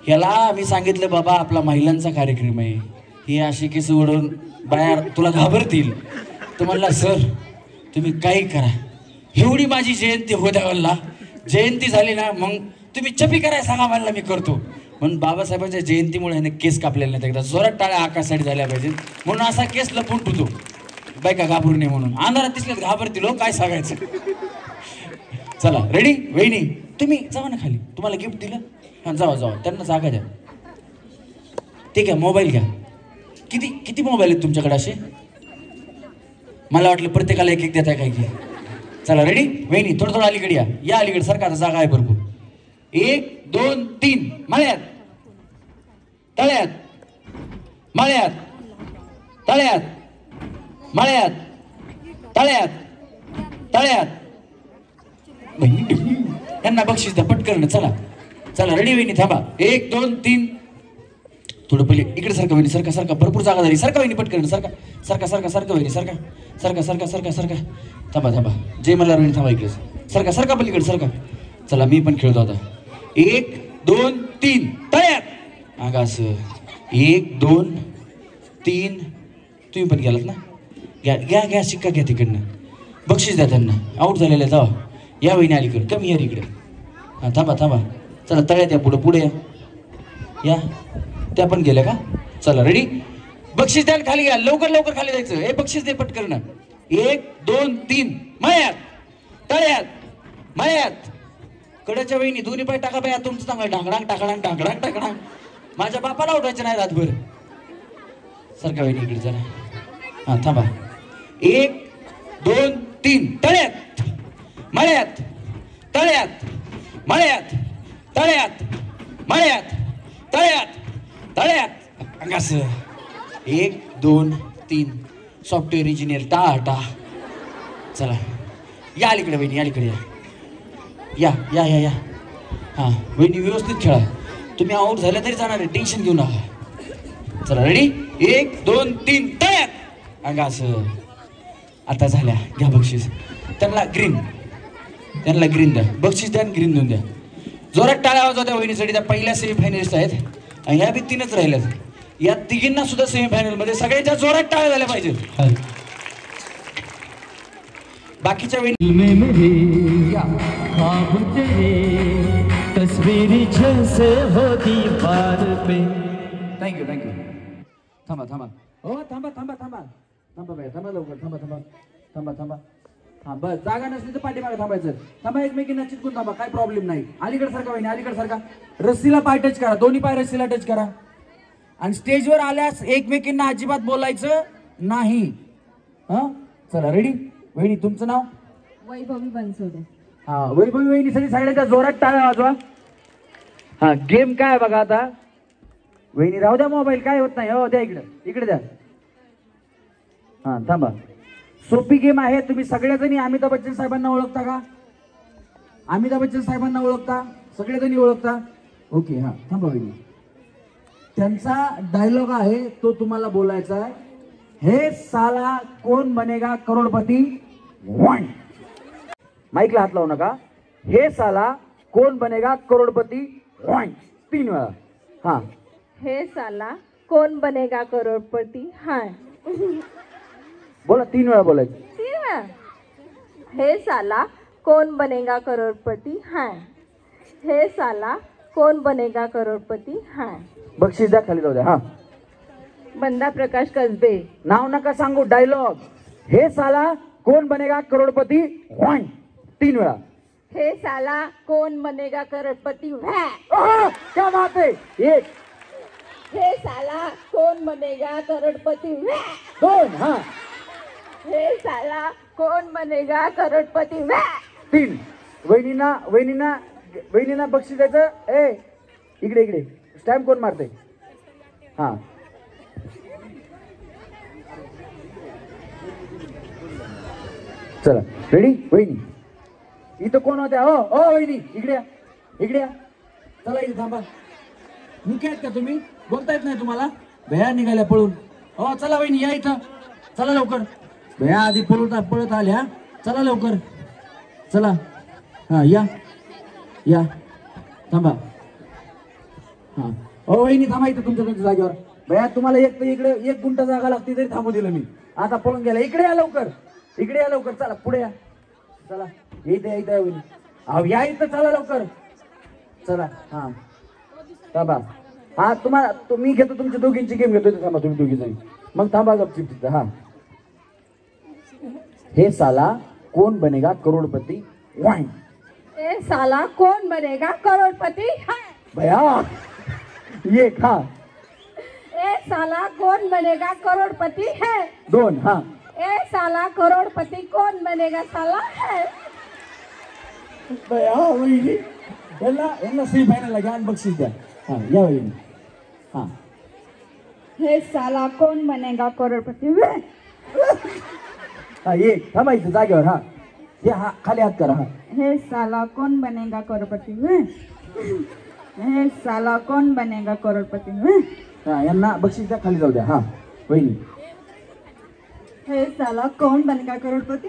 ह्याला मी सांगितलं बाबा आपला महिलांचा कार्यक्रम आहे, हे अशी केस ओढून बाहेर तुला घाबरतील. तर म्हणला सर तुम्ही काही करा, एवढी माझी जयंती हो द्यावला. जयंती झाली ना मग तुम्ही चपी करायला सांगा, म्हणला मी करतो. म्हणून बाबासाहेबांच्या जयंतीमुळे ह्याने केस कापलेले नाहीत. एकदा जोरात टाळ्या आकाशासाठी झाल्या पाहिजेत. म्हणून असा केस लपून ठेवतो बायका घाबरू नये म्हणून. अंधारात दिसल्यात घाबरतील हो, काय सांगायचं. चला रेडी. वहिनी तुम्ही जावा ना खाली, तुम्हाला गिफ्ट दिलं. हां जावा त्यांना जागा द्या. ते घ्या, मोबाईल घ्या. किती मोबाईल आहेत तुमच्याकडे असे? मला वाटलं प्रत्येकाला एक देत आहे काय की. चला रेडी. वहिनी थोडं अलीकडे या अलीकडे सरकार जागा आहे भरपूर. 1 2 3 मळ्यात तळ्यात मळ्यात तळ्यात मळ्यात तळ्यात तळ्यात. यांना बक्षीस द्या पटकन. चला रेडी वहिनी थांबा. 1 2 3 थोडं पहिले इकडे सारखं वहिनी. सारखा भरपूर जागा झाली. सारखा वहिनी पटकन. सारखा वहिनी. सारखा थांबा. जय मल्हार वहिनी थांबा इकडे. सारखा पलीकडे सारखा. चला मी पण खेळतो आता. 1 2 3 तळ्यात अंगा असं. 1 2 3 तुम्ही पण गेलात ना. घ्या शिक्का घ्या तिकडनं. बक्षीस द्या त्यांना. आउट झालेलं जावा. या वहिनी अलीकडे. कमी या इकडे. हां थांबा. चला तळ्यात या. पुढे या. त्या पण गेल्या का? चला रेडी. बक्षीस द्यायला खाली घ्या. लवकर खाली जायचं. हे बक्षीस दे पटकन. 1 2 3 मळ्यात तळ्यात मळ्यात. कड्याच्या वहिनी दोन्ही पाय टाका बाया. तुमचं चांगलं ढांगडांग. माझ्या बापाला उठायचं नाही रातभर. सारखा वहिनी इकडे जरा. हां थांबा. 1 2 3 तळ्यात मळ्यात तळ्यात मळ्यात तळ्यात मळ्यात तळ्यात अंगास. 1 2 3 software engineer Tata. चला या अलीकडे वहिनी. अलीकडे या. हां वहिनी व्यवस्थित खेळा. तुम्ही आऊट झाले तरी जाणार आहे, टेन्शन घेऊ नका. चला रेडी 1 2 3 तयार. अंगा असं आता झाल्या. घ्या बक्षीस. त्यांना ग्रीन द्या, बक्षीस द्या, ग्रीन देऊन द्या. जोरात टाळ्या आवाज होत्या वहिनीसाठी. त्या पहिल्या सेमीफायनलिस्ट आहेत आणि ह्या बी 3च राहिल्यात. या तिघींना सुद्धा सेमीफायनल मध्ये सगळ्यांच्या जोरात टाळ्या झाल्या पाहिजे. बाकीच्या तस्वीरी जैसे हो दीवार पे. थँक्यू. थांबा हो थांबा बाई, थांबा लवकर. हा बस, जागा नसली तर पाठीमागे थांबायचं. थांबा, एकमेकींना चिटकून थांबा, काय प्रॉब्लेम नाही. अलीकडे सारखा वहिनी, अलीकडे सारखा. रस्सीला पाय टच करा, दोन्ही पाय रस्सीला टच करा. आणि स्टेजवर आल्यास एकमेकींना अजिबात बोलायचं नाही. हा चला रेडी. वहिनी तुमचं नाव? वैभवी बनसोडे. हा वैभवी वहिनीसाठी सगळ्यांच्या जोरात टाळ्या वाजवा. हा गेम काय बघा आता. वहिनी राहू द्या मोबाईल, काय होत नाही. हो द्या इकडे द्या. हा थांबा. सोपी गेम आहे. तुम्ही सगळेजणी अमिताभ बच्चन साहेबांना ओळखता का? अमिताभ बच्चन साहेबांना ओळखता? सगळेजणी ओळखता? ओके. हा थांबा वहिनी. त्यांचा डायलॉग आहे तो तुम्हाला बोलायचा आहे. हे साला कोण बनेगा करोडपती. माईकला हात लावू नका. हे साला कोण बनेगा करोडपती. 3 वेळा. हा हे साला कोण बनेगा करोडपती. हाय बोला, 3 वेळा बोलायचं. 3 वेळा. हे साला कोण बनेगा करोडपती. हाय हे साला कोण बनेगा करोडपती. हाय. बक्षीस द्या, खाली जाऊ द्या. हा बंदा प्रकाश कसबे. नाव नका सांगू, डायलॉग. हे साला कोण बनेगा करोडपती. 3 वेळा. हे साला कोण बनेगा करोडपती. क्या बात है. 1. हे साला कोण बनेगा करोडपती. 2. हा हे साला कोण बनेगा करोडपती. 3. वहिनीना बक्षीस द्यायचं. इकडे स्टॅम्प कोण मारते. हा चला रेडी. वहिनी इथं कोण होत्या. हो वहिनी इकडे या. चला इथे थांबा. मुख्य आहेत का तुम्ही? बोलता येत नाही तुम्हाला? भया निघाल्या पळून. हो चला वहिनी या इथं. चला लवकर. भया आधी पळत आल्या. चला लवकर. चला. हा या थांबा. हा वहिनी थांबा इथं तुमच्या जागेवर. भया तुम्हाला एक तर इकडे 1 गुंठा जागा लागते तरी थांबू दिलं मी. आता पळून गेला. इकडे या लवकर. चला पुढे या. चला इथे वहिनी. अहो या इथं. चला लवकर. चला. हा थांबा. हा तुम्ही घेतो तुमच्या दोघींची गेम घेतो. थांबा तुम्ही दोघी जणी. मग थांबा गपचिप तिथं. हा हे साला कोण बनेगा करोडपती. हे साला कोण बनेगा करोडपती. भया 1. हा ए साला कौन बनेगा करोड़पति है. 2. हाँ. ए साला करोड़पति कौन बनेगा साला है. वहिनी यांना सेमीफायनल ला घ्या बक्षीस द्या. हाँ या वहिनी. हाँ हे साला कौन बनेगा करोड़पति. हाँ ये थांबा इथं जागेवर. हाँ हे हा खाली हात करा. हाँ हे साला कौन बनेगा करोड़पति. हे साला कौन बनेगा करोड़पति. हाँ यांना बक्षीस द्या, खाली जाऊ द्या. हाँ वहिनी. हे साला कौन बनेगा करोड़पति.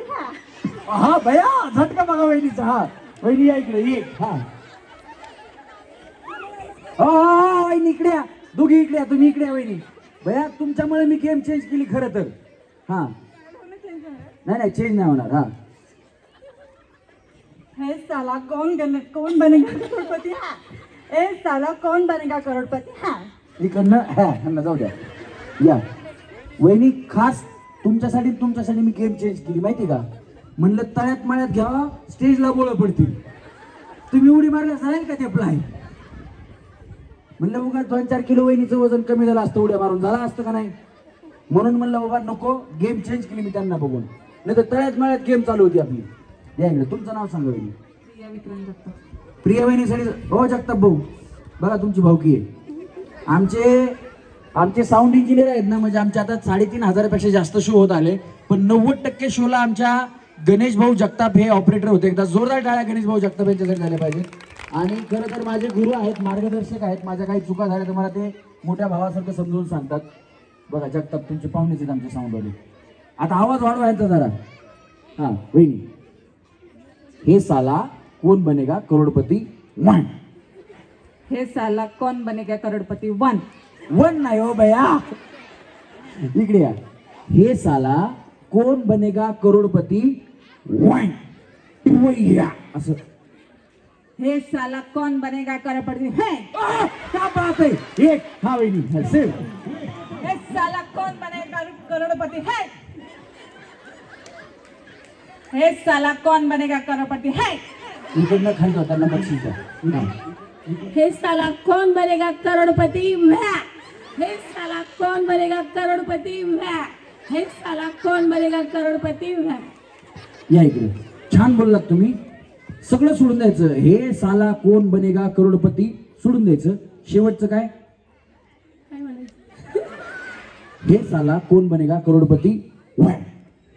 हाँ भैया झटका बघा वहिनीचा. हाँ वहिनी या इकडे. 1. हाँ वहिनी इकडे या. दोघी इकडे या. तुम्ही इकडे या वहिनी. भैया तुमच्यामुळे मी गेम चेंज केली खरं तर. हाँ नाही चेंज नाही होणार. हाँ हे साला कौन बनेगा करोड़पति. ए साला कौन बनेगा करोड़पति. इकडनं ह्यांना जाऊ द्या. या वहिनी खास तुमच्यासाठी मी गेम चेंज केली माहिती का. म्हणलं तळ्यात माळ्यात घ्यावा, स्टेजला बोळ पडतील. तुम्ही उडी मारल्या जाईल का ते प्लाय. म्हणलं बघा 2-4 किलो वहिनीचं वजन कमी झालं असतं, उड्या मारून झालं असतं का नाही. म्हणून म्हणलं बाबा नको, गेम चेंज केली मी त्यांना बघून. नाही तर तळ्यात माळ्यात गेम चालू होती आपली. या इकडे. तुमचं नाव सांगा वहिनी. प्रिया वहिनीसाठी. हो जगताप भाऊ बघा तुमची भाऊकी आहे. आमचे साऊंड इंजिनियर आहेत ना, म्हणजे आमचे आता 3,500पेक्षा जास्त शो होत आले, पण 90% शोला आमच्या गणेश भाऊ जगताप हे ऑपरेटर होते. एकदा जोरदार टाळ्या गणेश भाऊ जगताप यांच्यासाठी झाल्या पाहिजे. आणि खरं तर माझे गुरु आहेत, मार्गदर्शक आहेत. माझ्या काही चुका झाल्या तर मला ते मोठ्या भावासारखं समजून सांगतात. बघा जगताप तुमचे पाहुणेच आहेत आमच्या साऊंडवाले. आता आवाज वाढवायचा जरा. हा वहिनी, हे साला कोण बनेगा करोडपती 1. हे साला कौन बनेगा करोडपती 1. 1 नाही हो भैया, इकडे या. हे साला कोण बनेगा करोडपती 1. असं. हे साला कौन बनेगा करोडपती है. क्या बात है. एक हा वहिनी सेव. हे साला कौन बनेगा करोड़पति है. हे साला कौन बनेगा करोड़पति है. इकडनं खाली होताना बक्षीस द्या. हे साला कौन बनेगा करोड़पति मैं. हे साला कौन बनेगा करोड़पति मैं. हे साला कौन बनेगा करोड़पति मैं. या इकडे. छान बोललात तुम्ही. सगळं सोडून द्यायचं. हे साला कोण बनेगा करोडपती सोडून द्यायचं. शेवटचं काय. हे साला कोण बनेगा करोडपती 1.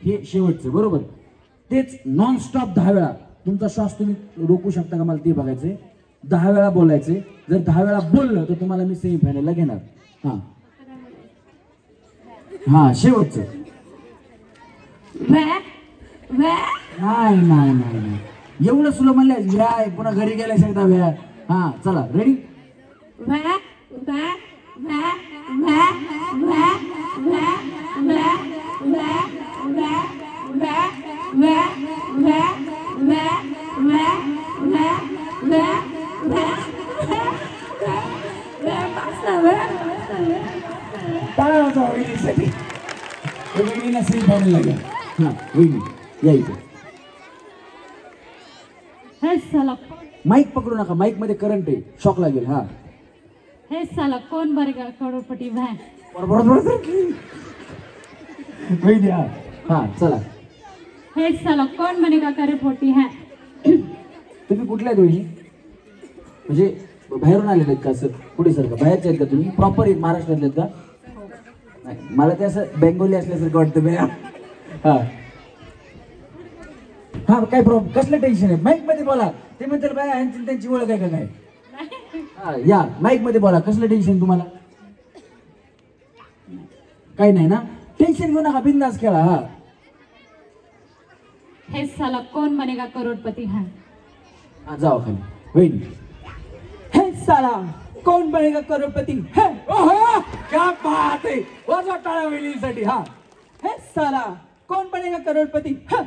हे शेवटचं बरोबर. तेच नॉन स्टॉप 10 वेळा. तुमचा श्वास तुम्ही रोखू शकता का मला ते बघायचंय. 10 वेळा बोलायचे. जर 10 वेळा बोललं तर तुम्हाला मी सेमीफायनलला घेणार. हा हा शेवटचं. नाही नाही नाही एवढं सुलभ म्हणलं. व्या पुन्हा घरी गेल्या शकता व्या. हा चला रेडी. वहिनीला सेमीफायनल लागेल. हा वहिनी या इथे. हे साला माईक पकडू नका. माईक मध्ये करंट आहे, शॉक लागेल. हा हे साला कौन बनेगा करोड़पति मैं. वहिनी हा हा चला. हे साला कौन बनेगा करोड़पति है. तुम्ही कुठल्या दोन्ही म्हणजे बाहेरून आलेले आहेत का. असं पुढे सर का बाहेरचे आहेत का तुम्ही. प्रॉपर महाराष्ट्रातले आहेत का. नाही मला ते असं बेंगोली असल्यासारखं वाटतं बया. हा हा काय प्रॉब्लेम. कसलं टेन्शन आहे. माईक मध्ये बोला. ते म्हणतात बाया ह्यांची त्यांची ओळख आहे का काय. हा या माईक मध्ये बोला. कसलं टेन्शन तुम्हाला. काही नाही ना. टेन्शन घेऊ नका. बिंदास खेळा. हा हे साला कौन बनेगा करोड़पति है. हा जाओ खाली. वहिनी. हे साला कौन बनेगा करोड़पति है. ओहो क्या बात है. वाजवा टाळ्या वहिनीसाठी. हा हे साला कौन बनेगा करोड़पति है.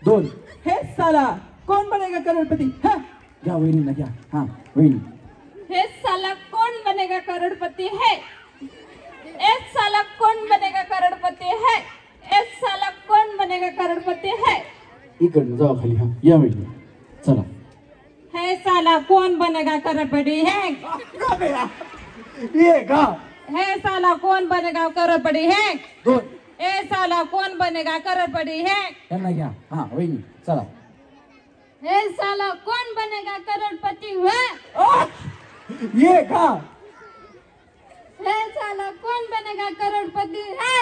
2. हे साला कौन बनेगा करोड़पति है. घ्या वहिनीला घ्या. हा वहिनी. हे साला कौन बनेगा करोड़पति है. ए साला कौन बनेगा करोड़पति है. ए साला कौन बनेगा करोड़पति है. इकडनं जाऊ खाली. हा या वहिनी चला. हे साला कौन बनेगा करोड़पति है. ये का. हे साला कौन बनेगा करोड़पति है. 2. ए साला कौन बनेगा करोड़पति है. यांना घ्या. हा वहिनी चला. हे साला कौन बनेगा करोड़पति है. ये का. हे साला कौन बनेगा करोड़पति है.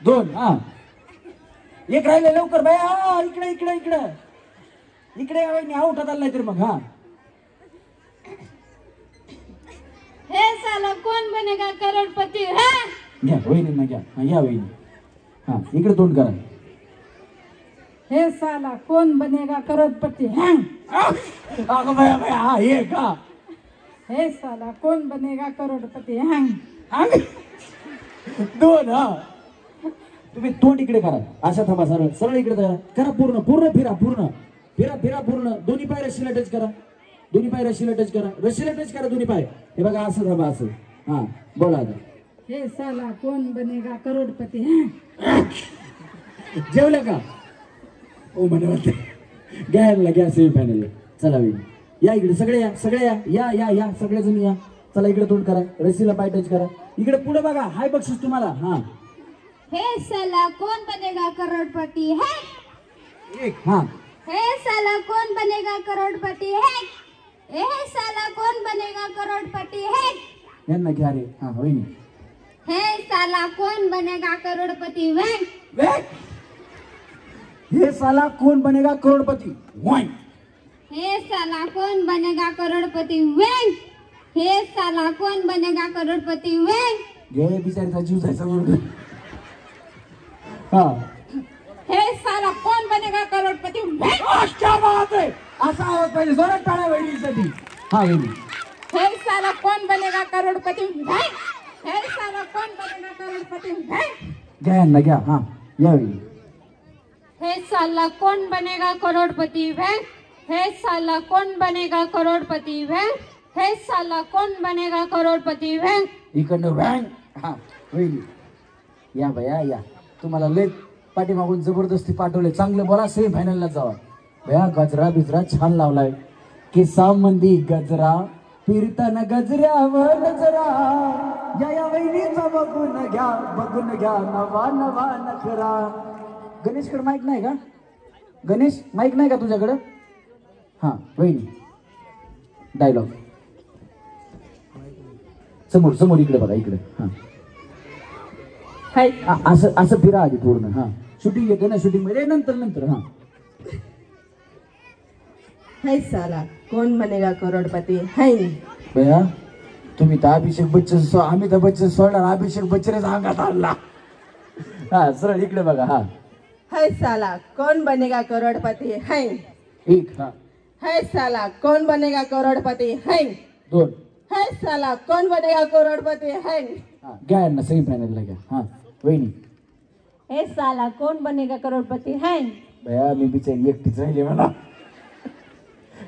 2. हा एक राहिले लवकर बाय. हा इकडे इकडे इकडे इकडे वहिनी. आउट आला नाही तर मग. हा हे साला कौन बनेगा करोड़पति है. घ्या वहिनींना घ्या. हा या वहिनी. हा इकडे तोंड करा. हे साला कौन बनेगा करोड़पति है. अगं बाया बाया. हा ये का. हे साला कौन बनेगा करोड़पति है. 2. हा तुम्ही तोंड इकडे करा. अशा थांबा. सरळ सरळ इकडे करा. करा पूर्ण पूर्ण फिरा. पूर्ण फिरा फिरा पूर्ण. दोन्ही पाय रशीला टच करा. दोन्ही पाय रशीला टच करा. रशीला टच करा दोन्ही पाय. हे बघा असं थांबा. असं. हा बोला आता. हे साला कौन बनेगा करोड़पति है. जेवलं का. ओ म्हणे वाटते. घ्यायला घ्या सेमीफायनल. चला वहिनी या इकडे. सगळे या. सगळे या. या या या सगळेजण या. चला इकडे तोंड करा. रशीला पाय टच करा. इकडे पुढे बघा. हाय बक्षीस तुम्हाला. हा हे साला कौन बनेगा करोड़पति है. 1. हा हे साला कौन बनेगा करोड़पति है. हे साला कौन बनेगा करोड़पति है. यांना घ्या रे. हा वहिनी. हे साला कौन बनेगा करोड़पति है. हे साला कोण बनेगा करोडपती 1. हे साला कौन बनेगा करोड़पति वेंग हे साला कौन बनेगा करोड़पति वेंग घे बिचारीचा जीव जायचा म्हणून हा हे साला कौन बनेगा करोड़पति वेंग क्या बात आहे असा आवाज पाहिजे जोरात टाळ्या वहिनीसाठी हा वहिनी हे साला कौन बनेगा करोड़पति वेंग हे साला कौन बनेगा करोड़पति वेंग घ्या यांना घ्या हा या वहिनी हे साला कौन बनेगा करोड़पति वेंग हे साला कौन बनेगा करोड़पति वेंग हे साला कौन बनेगा करोड़पति वेंग इकडनं वॅंग हा वहिनी या भया या तुम्हाला लय पाठीमागून जबरदस्ती पाठवले चांगलं बोला सेमी फायनलला जावा भया गजरा बिजरा छान लावलाय केसामंदी गजरा फिरताना गजऱ्यावर नजरा या वहिनीचा बघून घ्या नवा नवा नखरा गणेशकडे माईक नाही का गणेश माईक नाही का तुझ्याकडं हा वहिनी डायलॉग समोर समोर इकडे बघा इकडे हा असं फिरा आधी पूर्ण हा शूटिंग येते ना शूटिंग मध्ये नंतर हा है साला कौन बनेगा करोड़पति है भैया तुम्ही तर अभिषेक बच्चन अमिताभ बच्चन सोडणार अभिषेक बच्चनच अंगात आणला हा सरळ इकडे बघा हा है साला कौन बनेगा करोड़पति है एक हा है साला कौन बनेगा करोड़पति है दोन है साला कौन बनेगा करोड़पति है हा घ्या यांना सेमी फायनलला घ्या हा वहिनी हे साला कौन बनेगा करोड़पति है भैया मी बिचारी एकटीच राहिले म्हणा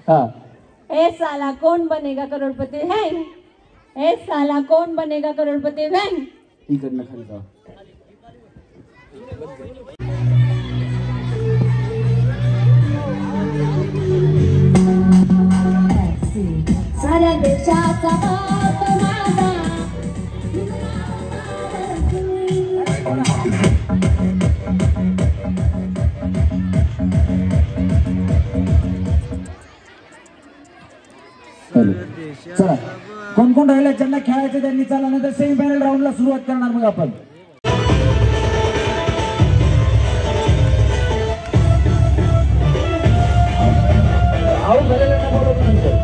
हा हे साला कौन बनेगा करोड़पति है हे साला कौन बनेगा करोड़पति वेंग इकडनं खाली जावा साऱ्या देशाचा बाप माझा चला कोण कोण राहिला ज्यांना खेळायचं त्यांनी चला नंतर सेमी फायनल राऊंडला सुरुवात करणार मग आपण आऊट झालेल्यांना बोलवतो नंतर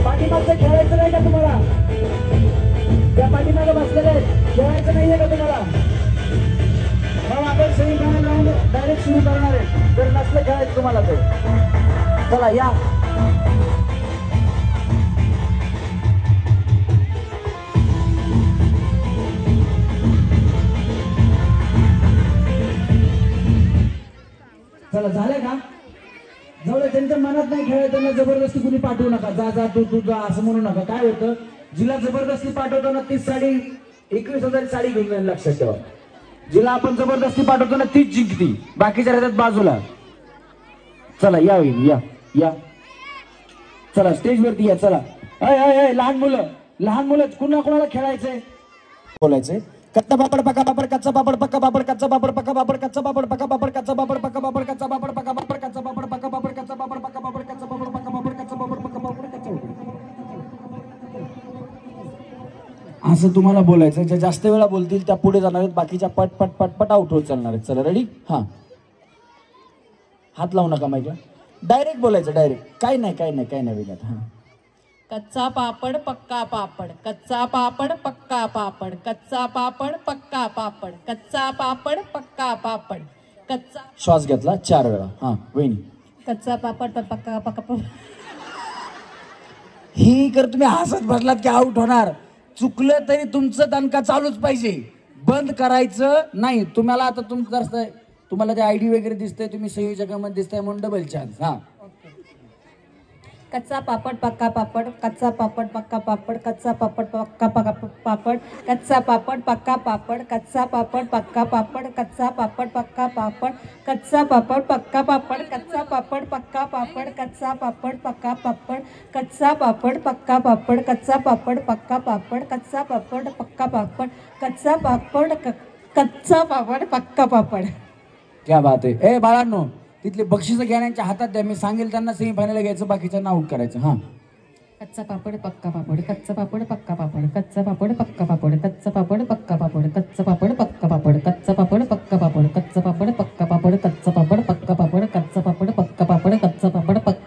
पाठीमागचं खेळायचं नाही का तुम्हाला त्या पाठीमागे बसलेले खेळायचं नाहीये का तुम्हाला मग आपण सेमी फायनल राऊंड डायरेक्ट सुरू करणार आहे जर नसलं खेळायचं तुम्हाला तर चला या चला झालंय का जाऊ त्यांच्या मनात नाही खेळायचं त्यांना जबरदस्ती कुणी पाठवू नका जा तू जा असं म्हणू नका काय होतं जिला जबरदस्ती पाठवतो ना तीच साडी 21,000 साडी घेऊन जाईल लक्षात ठेवा जिला आपण जबरदस्ती पाठवतो ना तीच जिंकती बाकीच्या राहतात बाजूला चला या होईल या चला स्टेजवरती या चला लहान मुलं कुणाला खेळायचंय बोलायचंय कच्चा पापड पक्का पापड कच्चा पापड पक्का पापड कच्चा पापड पक्का पापड कच्चा पापड पक्का पापड कच्चा पापड पक्का पापड कच्चा पापड पक्का पापड कच्चा पापड पक्का पापड कच्चा पापड पक्का पापड कच्चा पापड पक्का पापड कच्चा पापड पक्का पापड कच्चा असं तुम्हाला बोलायचं जे जास्त वेळा बोलतील त्या पुढे जाणार आहेत बाकीच्या पट पट पट पट आउट होत चालणार आहेत चला रेडी हा हात लावू नका माहिती डायरेक्ट बोलायचं डायरेक्ट काय नाही वेगळ्यात हा कच्चा पापड पक्का पापड कच्चा पापड पक्का पापड कच्चा पापड पक्का पापड कच्चा पापड पक्का पापड कच्चा श्वास घेतला 4 वेळा हा वहिनी कच्चा पापड पक्का पक्का ही कर तुम्ही हसत बसलात की आउट होणार चुकलं तरी तुमचं दणका चालूच पाहिजे बंद करायचं नाही तुम्हाला आता तुम्हाला ते आयडी वगैरे दिसतंय तुम्ही संयोजकामध्ये दिसताय म्हणून डबल चान्स हा कच्चा पापड पक्का पापड कच्चा पापड पक्का पापड कच्चा पापड पक्का पापड कच्चा पापड पक्का पापड कच्चा पापड पक्का पापड कच्चा पापड पक्का पापड कच्चा पापड पक्का पापड कच्चा पापड पक्का पापड कच्चा पापड पक्का पापड कच्चा पापड पक्का पापड कच्चा पापड पक्का पापड कच्चा पापड पक्का पापड कच्चा पापड पक्का पापड क्या बात आहे ए बाळांनो तिथले बक्षीस घेण्याच्या हातात द्या मी सांगेल त्यांना सेमी फायनल घ्यायचं बाकीच्यांना आउट करायचं हा कच्चा पापड पक्का पापड कच्चा पापड पक्का पापड कच्चा पापड पक्का पापड कच्चा पापड पक्का पापड कच्चा पापड पक्का पापड कच्चा पापड पक्का पापड कच्चा पापड पक्का पापड कच्चा पापड पक्का पापड कच्चा पापड पक्का पापड कच्चा पापड पक्का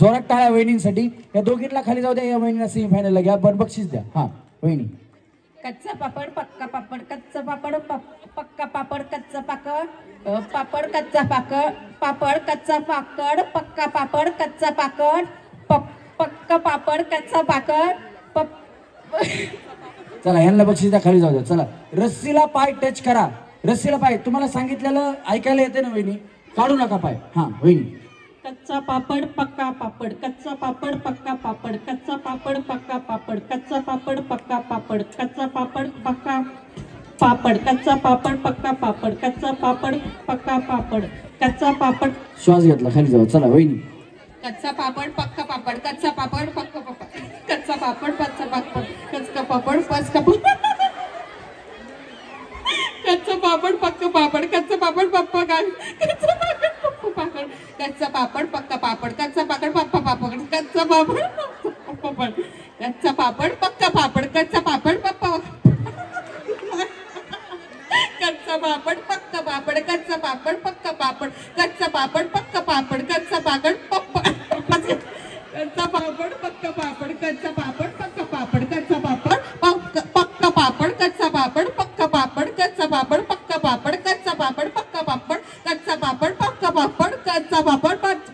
जोरात टाळ्या वहिनींसाठी. या दोघींना खाली जाऊ द्या, या वहिनीला सेमीफायनलला घ्या, पण बक्षीस द्या. हा वहिनी. कच्चा पापड पक्का पापड, कच्चा पापड पक्का पापड, कच्चा पापड कच्चा पापड कच्चा पापड पक्का पापड, कच्चा पापड पक्का पापड, कच्चा पापड. चला यांना बक्षीस द्या, खाली जाऊ द्या. चला रस्सीला पाय टच करा, रस्सीला पाय. तुम्हाला सांगितलेलं ऐकायला येते ना वहिनी, काढू नका पाय. हा वहिनी. कच्चा पापड पक्का पापड, कच्चा पापड पक्का पापड, कच्चा पापड पक्का पापड, कच्चा पापड पक्का पापड, कच्चा पापड पक्का पापड, कच्चा पापड पक्का पापड, कच्चा पापड पक्का पापड, कच्चा पापड. श्वास घेतला, खाली जाऊ. चला वहिनी. कच्चा पापड पक्का पापड, कच्चा पापड पक्का पापड, कच्चा पापड पक्का पापड, कच्चा पापड पक्का कच्चा पापड पक्का पापड, कच्चा पापड पप्पा काय, कच्चा पापड पप्पा पापड, कच्चा पापड पक्का पापड, कच्चा पापड पप्पा पापड, कच्चा पापड पापड, कच्चा पापड पक्का पापड, कच्चा पापड पप्पा, कच्चा पापड पक्का पापड, कच्चा पापड पक्का पापड, कच्चा पापड पक्का पापड, कच्चा पापड पप्पा, कच्चा पापड पक्का पापड, कच्चा पापड पक्का पापड, कच्चा पापड पक्का पापड, कच्चा पापड पक्का पापड, कच्चा पापड पक्का पापड, कच्चा पापड पक्का पापड, कच्चा पापड पक्का पापड, कच्चा पापड पक्का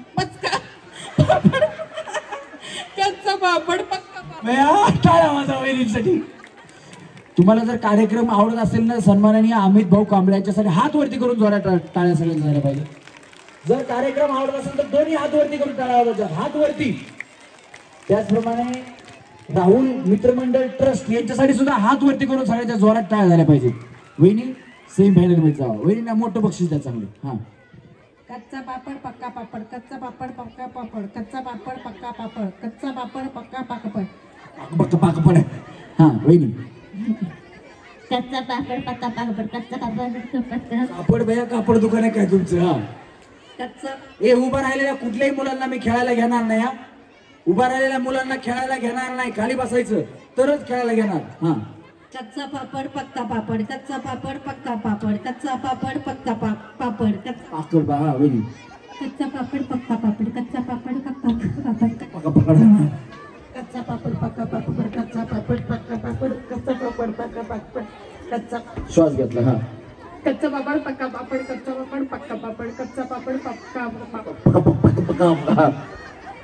पापड, कच्चा पापड पक्का पापड. टाळ्या माझा वहिनीसाठी. तुम्हाला जर कार्यक्रम आवडत असेल ना, सन्माननीय अमित भाऊ कांबळे यांच्यासाठी हात वरती करून जोरात टाळ्या सगळ्यांनी झाल्या पाहिजे. जर कार्यक्रम आवडत असेल तर दोन्ही हात वरती करून टाळ्या वाजवायच्या, हात वरती. त्याचप्रमाणे राहुल मित्रमंडळ ट्रस्ट यांच्यासाठी सुद्धा हात वरती करून सगळ्यांच्या जोरात टाळ्या झाल्या पाहिजे. वहिनी सेमीफायनल मध्ये जावा, वहिनीला मोठं बक्षीस द्या चांगलं. हा. कच्चा पापड पक्का पापड, कच्चा पापड पक्का पापड, कच्चा पापड पक्का पापड, कच्चा पापड पक्का पापड. हा वहिनी. कच्चा पापड पक्का पापड, कच्चा पापड कापड भैया, कापड दुकान आहे काय तुमचं? हा. कच्चा ए उभा राहिलेल्या कुठल्याही मुलांना मी खेळायला घेणार नाही. हा, उभा राहिलेल्या मुलांना खेळायला घेणार नाही, खाली बसायचं तरच खेळायला घेणार. हा. कच्चा पापड पक्का पापड, कच्चा पापड पक्का पापड, कच्चा पापड पक्का पापड, पाकड बा. हा वहिनी. कच्चा पापड पक्का पापड, कच्चा पापड पक्का पापड, पकड. कच्चा पापड पक्का पापड, कच्चा पापड पक्का पापड, कच्चा पापड पक्का पापड, कच्चा श्वास घेतला. हा. कच्चा पापड पक्का पापड, कच्चा पापड पक्का पापड, कच्चा पापड पक्का पकड.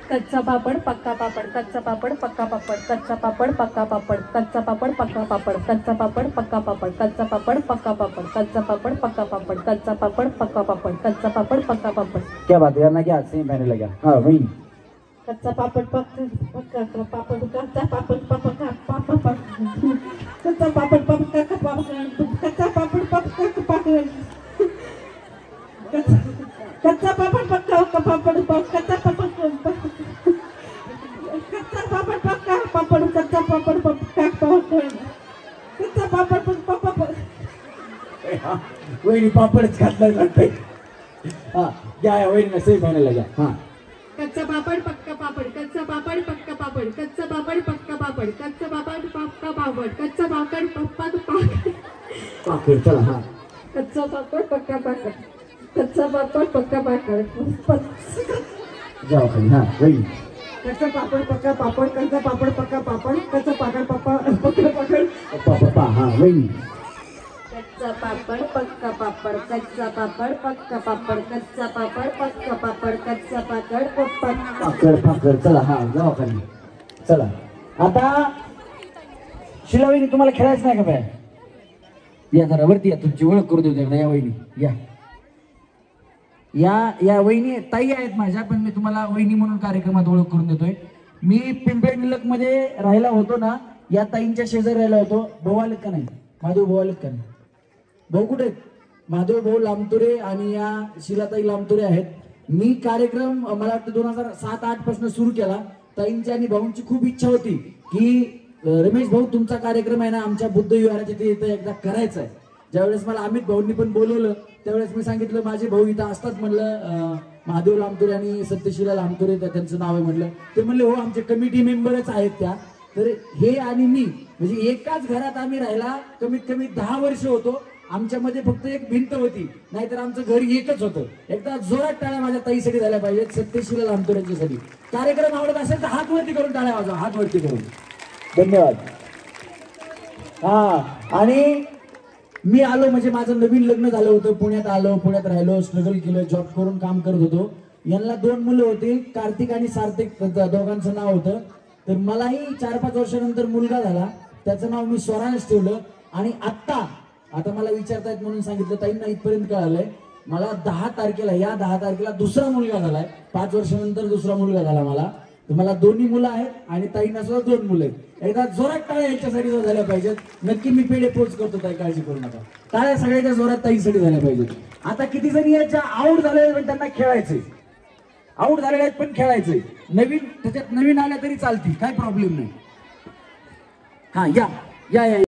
कच्चा पापड पक्का पापड, कच्चा पापड पक्का पापड, कच्चा पापड पक्का पापड, कच्चा पापड पक्का पापड, कच्चा पापड पक्का पापड, कच्चा पापड पक्का पापड, कच्चा पापड पक्का पापड, कच्चा पापड पक्का पापड, कच्चा पापड पक्का पापड. क्या बात है ना, क्या सेमीफाइनल लगा. हा वहिनी. कच्चा पापड पक्का पापड, कच्चा पापड पक्का पापड, कच्चा पापड पक्का पापड, कच्चा पापड पक्का पापड, कच्चा पापड पक्का पापड, कच्चा पापड पक्का पापड, कच्चा पापड पक्का पापड, कच्चा पापड पक्का. वहिनी पापडच घातला जातंय. हा घ्या वहिनीला सेमीफायनल लगा. हा. कच्चा पापड पक्का पापड, कच्चा पापड पक्का पापड, कच्चा पापड पक्का पापड, कच्चा पापड पक्का पापड, कच्चा पापड पप्पा पापड. चला. हा. कच्चा पापड पक्का पापड, कच्चा पापड पक्का पापड, जाओ खाली. हा वहिनी. कच्चा पापड पक्का पापड, कच्चा पापड पक्का पापड, कच्चा पापड पप्पा पप्पा. हा वहिनी. कच्चा पापड पक्का पापड, कच्चा पापड पक्का पापड, कच्चा पापड पक्का पापड, कच्चा पापड पप्पा. पाकड. चला. हा जाओ खाली. चला आता शिला वहिनी, तुम्हाला खेळायचं नाही का बाय? या जरा वरती या, तुमची ओळख करू देऊ एकदा. या वहिनी या. या वहिनी ताई आहेत माझ्या, पण मी तुम्हाला वहिनी म्हणून कार्यक्रमात ओळख करून देतोय. मी पिंपळे निलक मध्ये राहिला होतो ना, या ताईंच्या शेजारी राहिला होतो. भाऊ आलेत का नाही? महादेव भाऊ आलेत का नाही? भाऊ कुठे आहेत? महादेव भाऊ लांबतुरे आणि या शिलाताई लांबतुरे आहेत. मी कार्यक्रम मला वाटतं 2007-08 पासून सुरू केला. ताईंची आणि भाऊंची खूप इच्छा होती की रमेश भाऊ तुमचा कार्यक्रम आहे ना आमच्या बुद्ध विहाराच्या तिथे एकदा करायचा आहे. ज्यावेळेस मला अमित भाऊंनी पण बोलवलं त्यावेळेस मी सांगितलं माझे भाऊ इथं असतात म्हणलं, महादेव लांबतुरे आणि सत्यशिला लांबतुरे त्यांचं नाव आहे म्हणलं. ते म्हणले हो आमचे कमिटी मेंबरच आहेत त्या. तर हे आणि मी म्हणजे एकाच घरात आम्ही राहिला कमीत कमी 10 वर्ष होतो आमच्यामध्ये फक्त एक भिंत होती, नाहीतर आमचं घर एकच होतं. एकदा जोरात टाळ्या माझ्या ताईसाठी झाल्या पाहिजेत, सत्यशीला लांबतो यांच्यासाठी. कार्यक्रम आवडत असेल तर हात वरती करून टाळ्या वाजवा, हात वरती करून. धन्यवाद. हा, आणि मी आलो म्हणजे माझं नवीन लग्न झालं होतं, पुण्यात आलो, पुण्यात राहिलो, स्ट्रगल केलं, जॉब करून काम करत होतो. यांना 2 मुलं होती, कार्तिक आणि सार्थिक, दोघांचं नाव होतं. तर मलाही 4-5 वर्षानंतर मुलगा झाला, त्याचं नाव मी स्वरांश ठेवलं. आणि आता मला विचारतायत म्हणून सांगितलं, ताईंना इथपर्यंत कळालंय, मला 10 तारखेला दुसरा मुलगा झालाय. 5 वर्षानंतर दुसरा मुलगा झाला मला. तर मला 2 मुलं आहेत आणि ताईंना सुद्धा 2 मुलं आहेत. एकदा जोरात टाळ्या याच्यासाठी झाल्या पाहिजेत. नक्की मी पेढे पोच करतो, ताई काळजी करू नका. टाळ्या सगळ्याच्या जोरात ताईसाठी झाल्या पाहिजेत. आता किती जणी याच्या आऊट झालेले पण त्यांना खेळायचंय, आऊट झालेले आहेत पण खेळायचंय. त्याच्यात नवीन आल्या तरी चालतील, काय प्रॉब्लेम नाही. हा, या या या.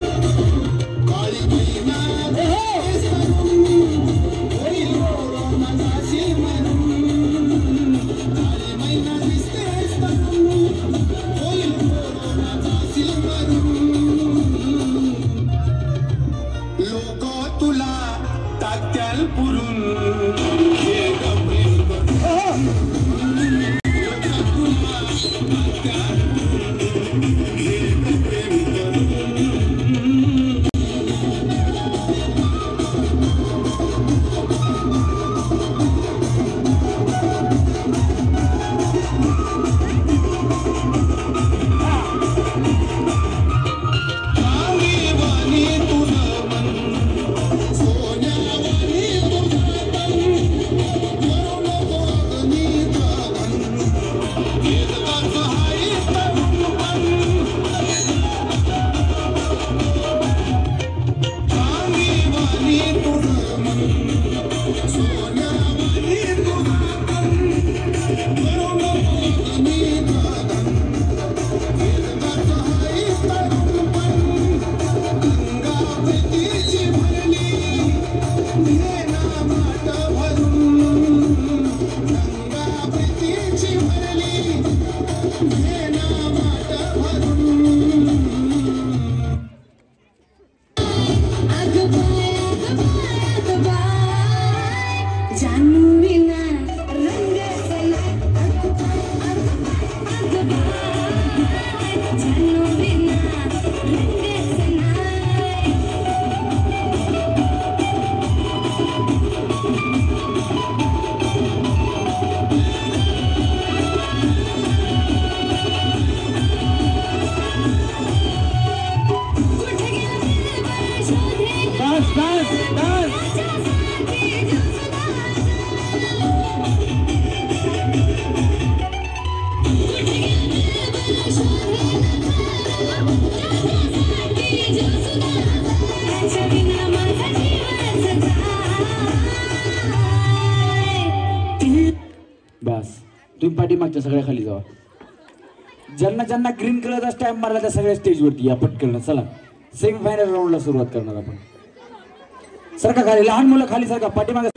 बस तुम्ही पाठीमागच्या सगळ्या खाली जावा. ज्यांना ज्यांना ग्रीन कलरचा स्टॅम्प मारला त्या सगळ्या स्टेजवरती या पटकन. चला सेमीफायनल राऊंडला सुरुवात करणार आपण. सरका खाली, लहान मुलं खाली सरका, पाठीमागे.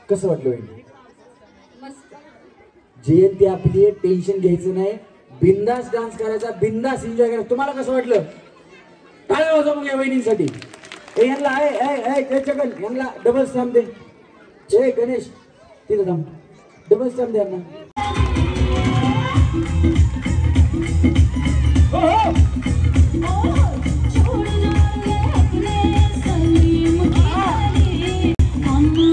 कसं वाटलं? जयंती आपली, टेन्शन घ्यायचं नाही, बिंदास डान्स करायचा, बिंदास एन्जॉय करायचा. तुम्हाला कसं वाटलं? टाळ्या वाजवा मग या वहिनींसाठी. यांना यांना डबल स्टॅम्प दे. जय गणेश तिथे थांब, डबल स्टॅम्प दे यांना. I'm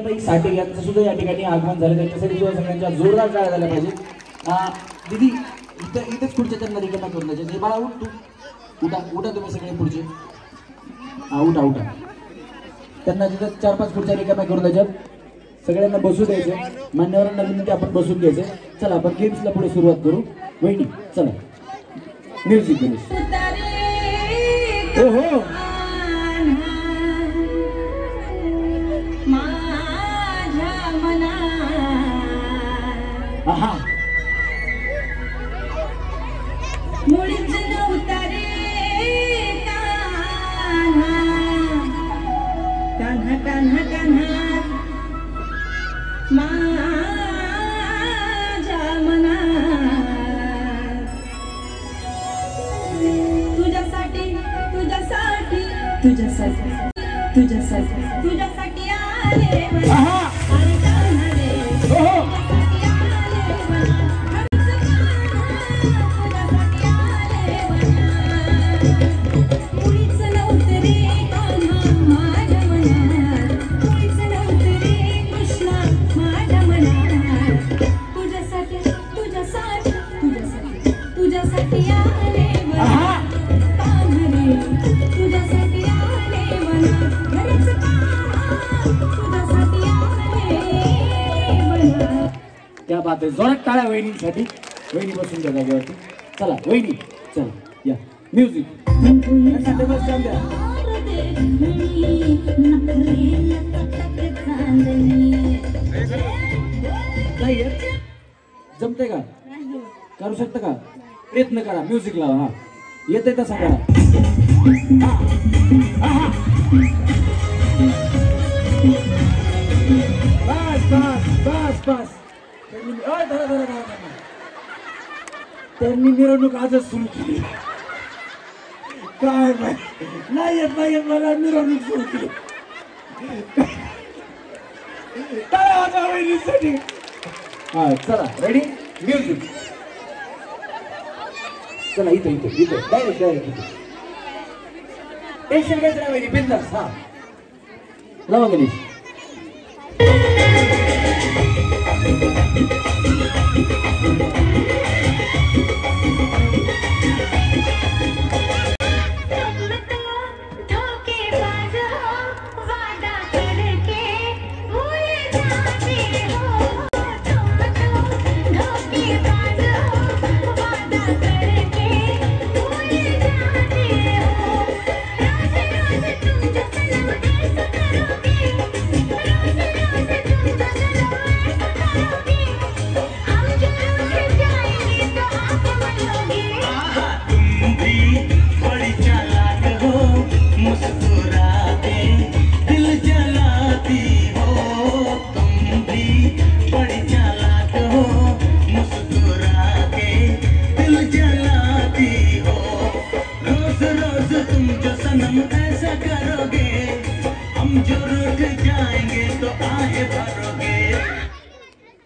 सुवर्णाताई साठे यांचं सुद्धा या ठिकाणी आगमन झालं, त्यांच्यासाठी सुद्धा सगळ्यांच्या जोरदार टाळ्या झाल्या पाहिजे. दीदी इथेच पुढच्या त्यांना रिकाम्या करून द्यायचे. बाळा उठ, तू उठा तुम्ही सगळे पुढचे. उठा त्यांना तिथं 4-5 खुर्च्या रिकाम्या करून द्यायच्यात. सगळ्यांना बसू द्यायचे. मान्यवरांना विनंती आपण बसून घ्यायचे. चला आपण गेम्सला पुढे सुरुवात करू. वहिनी चला म्युझिक गणेश. हो आहा मुळीच नव्हता रे कान्हा कान्हा कान्हा माझ्या मनात तुझ्यासाठी तुझ्यासाठी तुझ्यासाठी तुझ्यासाठी तुझ्यासाठी आले मला. अरे कान्हा रे क्या बात आहे. जोरात टाळ्या वहिनीसाठी. वहिनी बसून द्या जागेवरती. चला वहिनी चला या म्युझिक. जमते का? करू शकता का? प्रयत्न करा. म्युझिक लावा. हा येते तसा करा. बस त्यांनी मिरवणूक आजच सुरू केली. काय नाही येत मला मिरवणूक सुरू केली. हा चला रेडी म्युझिक. चला इथे डायरेक्ट टेन्शन घ्यायचं नाही वहिनी. बिंदास. हा लावा गणेश.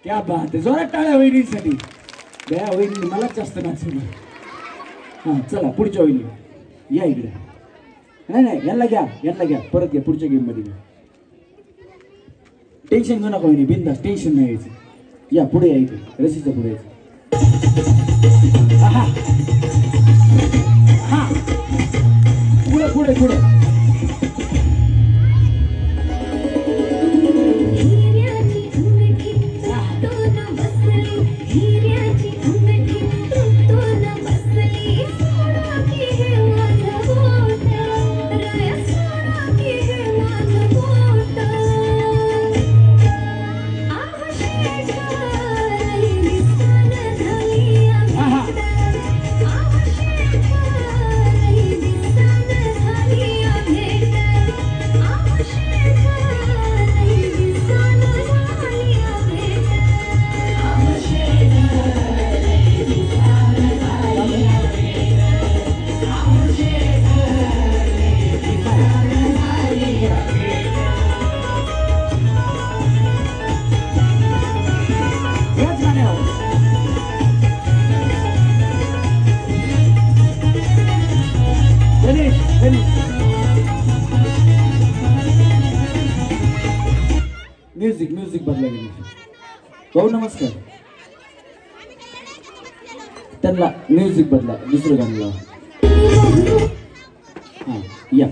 क्या बात आहे. जोरात टाळ्या वहिनीसाठी. द्या वहिनी मला जास्त नाचवलं. हा चला पुढच्या वहिनी या इकडे. नाही यांना घ्या परत घ्या. पुढच्या गेम मध्ये घ्या. टेन्शन घेऊ नका वहिनी. बिंदास. टेन्शन नाही यायचं. या पुढे या इकडे. रशीच्या पुढे यायचं. हा पुढे बदला गेला. भाऊ नमस्कार. त्यांना म्युझिक बदला, दुसरं गाणं लावा. हा या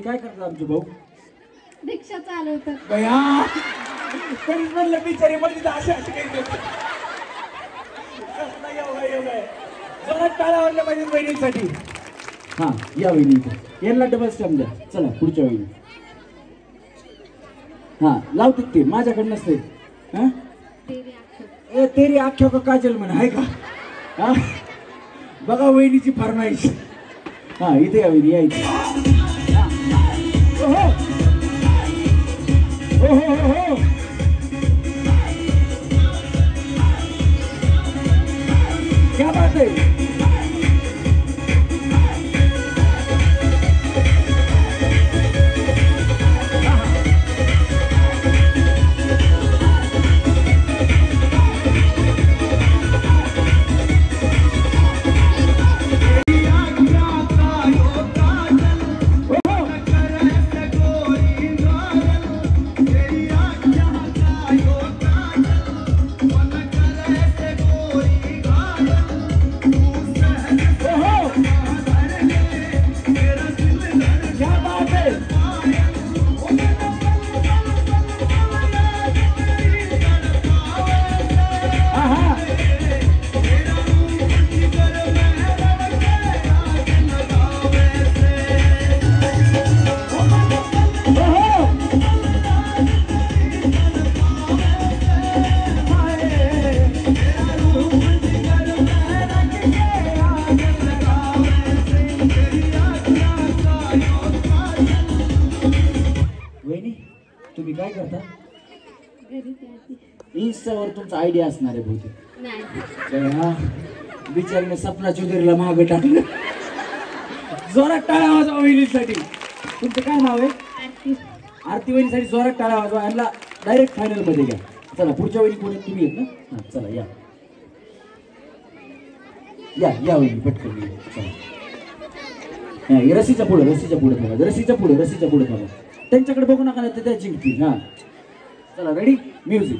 काय करतात आमचे भाऊ? रिक्षा चालवतात. बया तरी म्हणलं बिचारी म्हणजे अशा जरा टाळा वाजल्या पाहिजे बहिणींसाठी. हा या वहिनी यांना डबल स्टॅम्प द्या. चला पुढच्या वहिनी. हा लावतात ते माझ्याकडे नसते. हा तेरी आख्या का काजल म्हण आहे का? हा बघा वहिनीची फरमाईश. हा इथे या वहिनी यायची. ओहो ओहो हो क्या बात है. तुम्ही काय करता? इंस्टावर तुमचा आयडिया असणार आहे बहुतेक. बिचारीने सपना चौधरीला मागे टाकलं. जोरात टाळ्या वाजवा वहिनीसाठी. तुमचं काय नाव आहे? आरती वहिनीसाठी जोरात टाळ्या वाजवा. यांना डायरेक्ट फायनल मध्ये घ्या. चला पुढच्या वहिनी कोणी तुम्ही येत ना. हा चला या या या वहिनी पटकन. चला रसीच्या पुढे रसीच्या पुढे बघा. रसीच्या पुढे रसीच्या पुढे बघा. त्यांच्याकडे बघू नका नाही त्या जिंकतील. हा चला रेडी म्युझिक.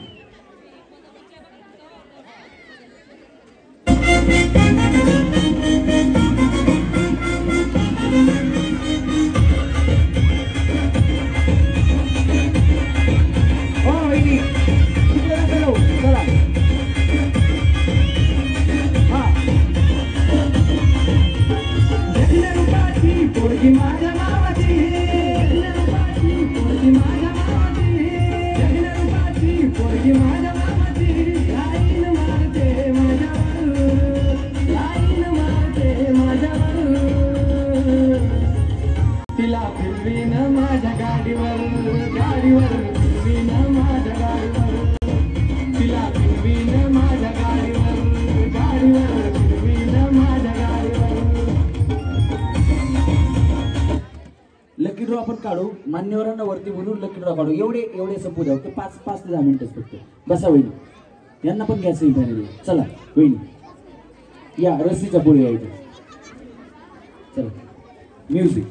लकी ड्रॉ आपण काढू. मान्यवरांना वरती बोलून लकी ड्रॉ काढू. एवढे संपू द्या. 5 ते 10 मिनिटच फक्त. बसा वहिनी. यांना पण घ्यायचं इथे. चला वहिनी या रस्सीच्या पुढे यायचं. चला म्युझिक.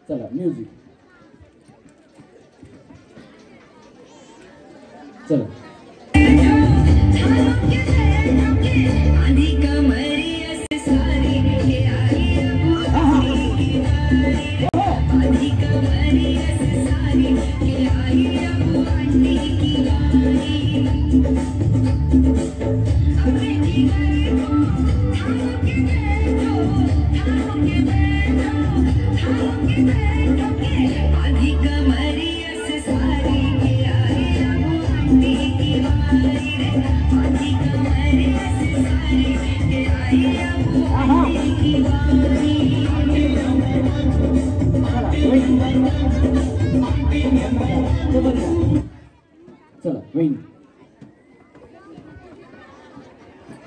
चला म्युझिक चला चला वहिनी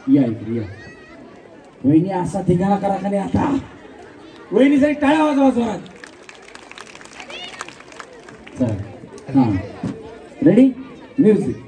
या इकडे या वहिनी असा ठिकाणा करा का नाही आता वहिनीसाठी टाळ्या वाजवा जोरात चला हा रेडी म्युझिक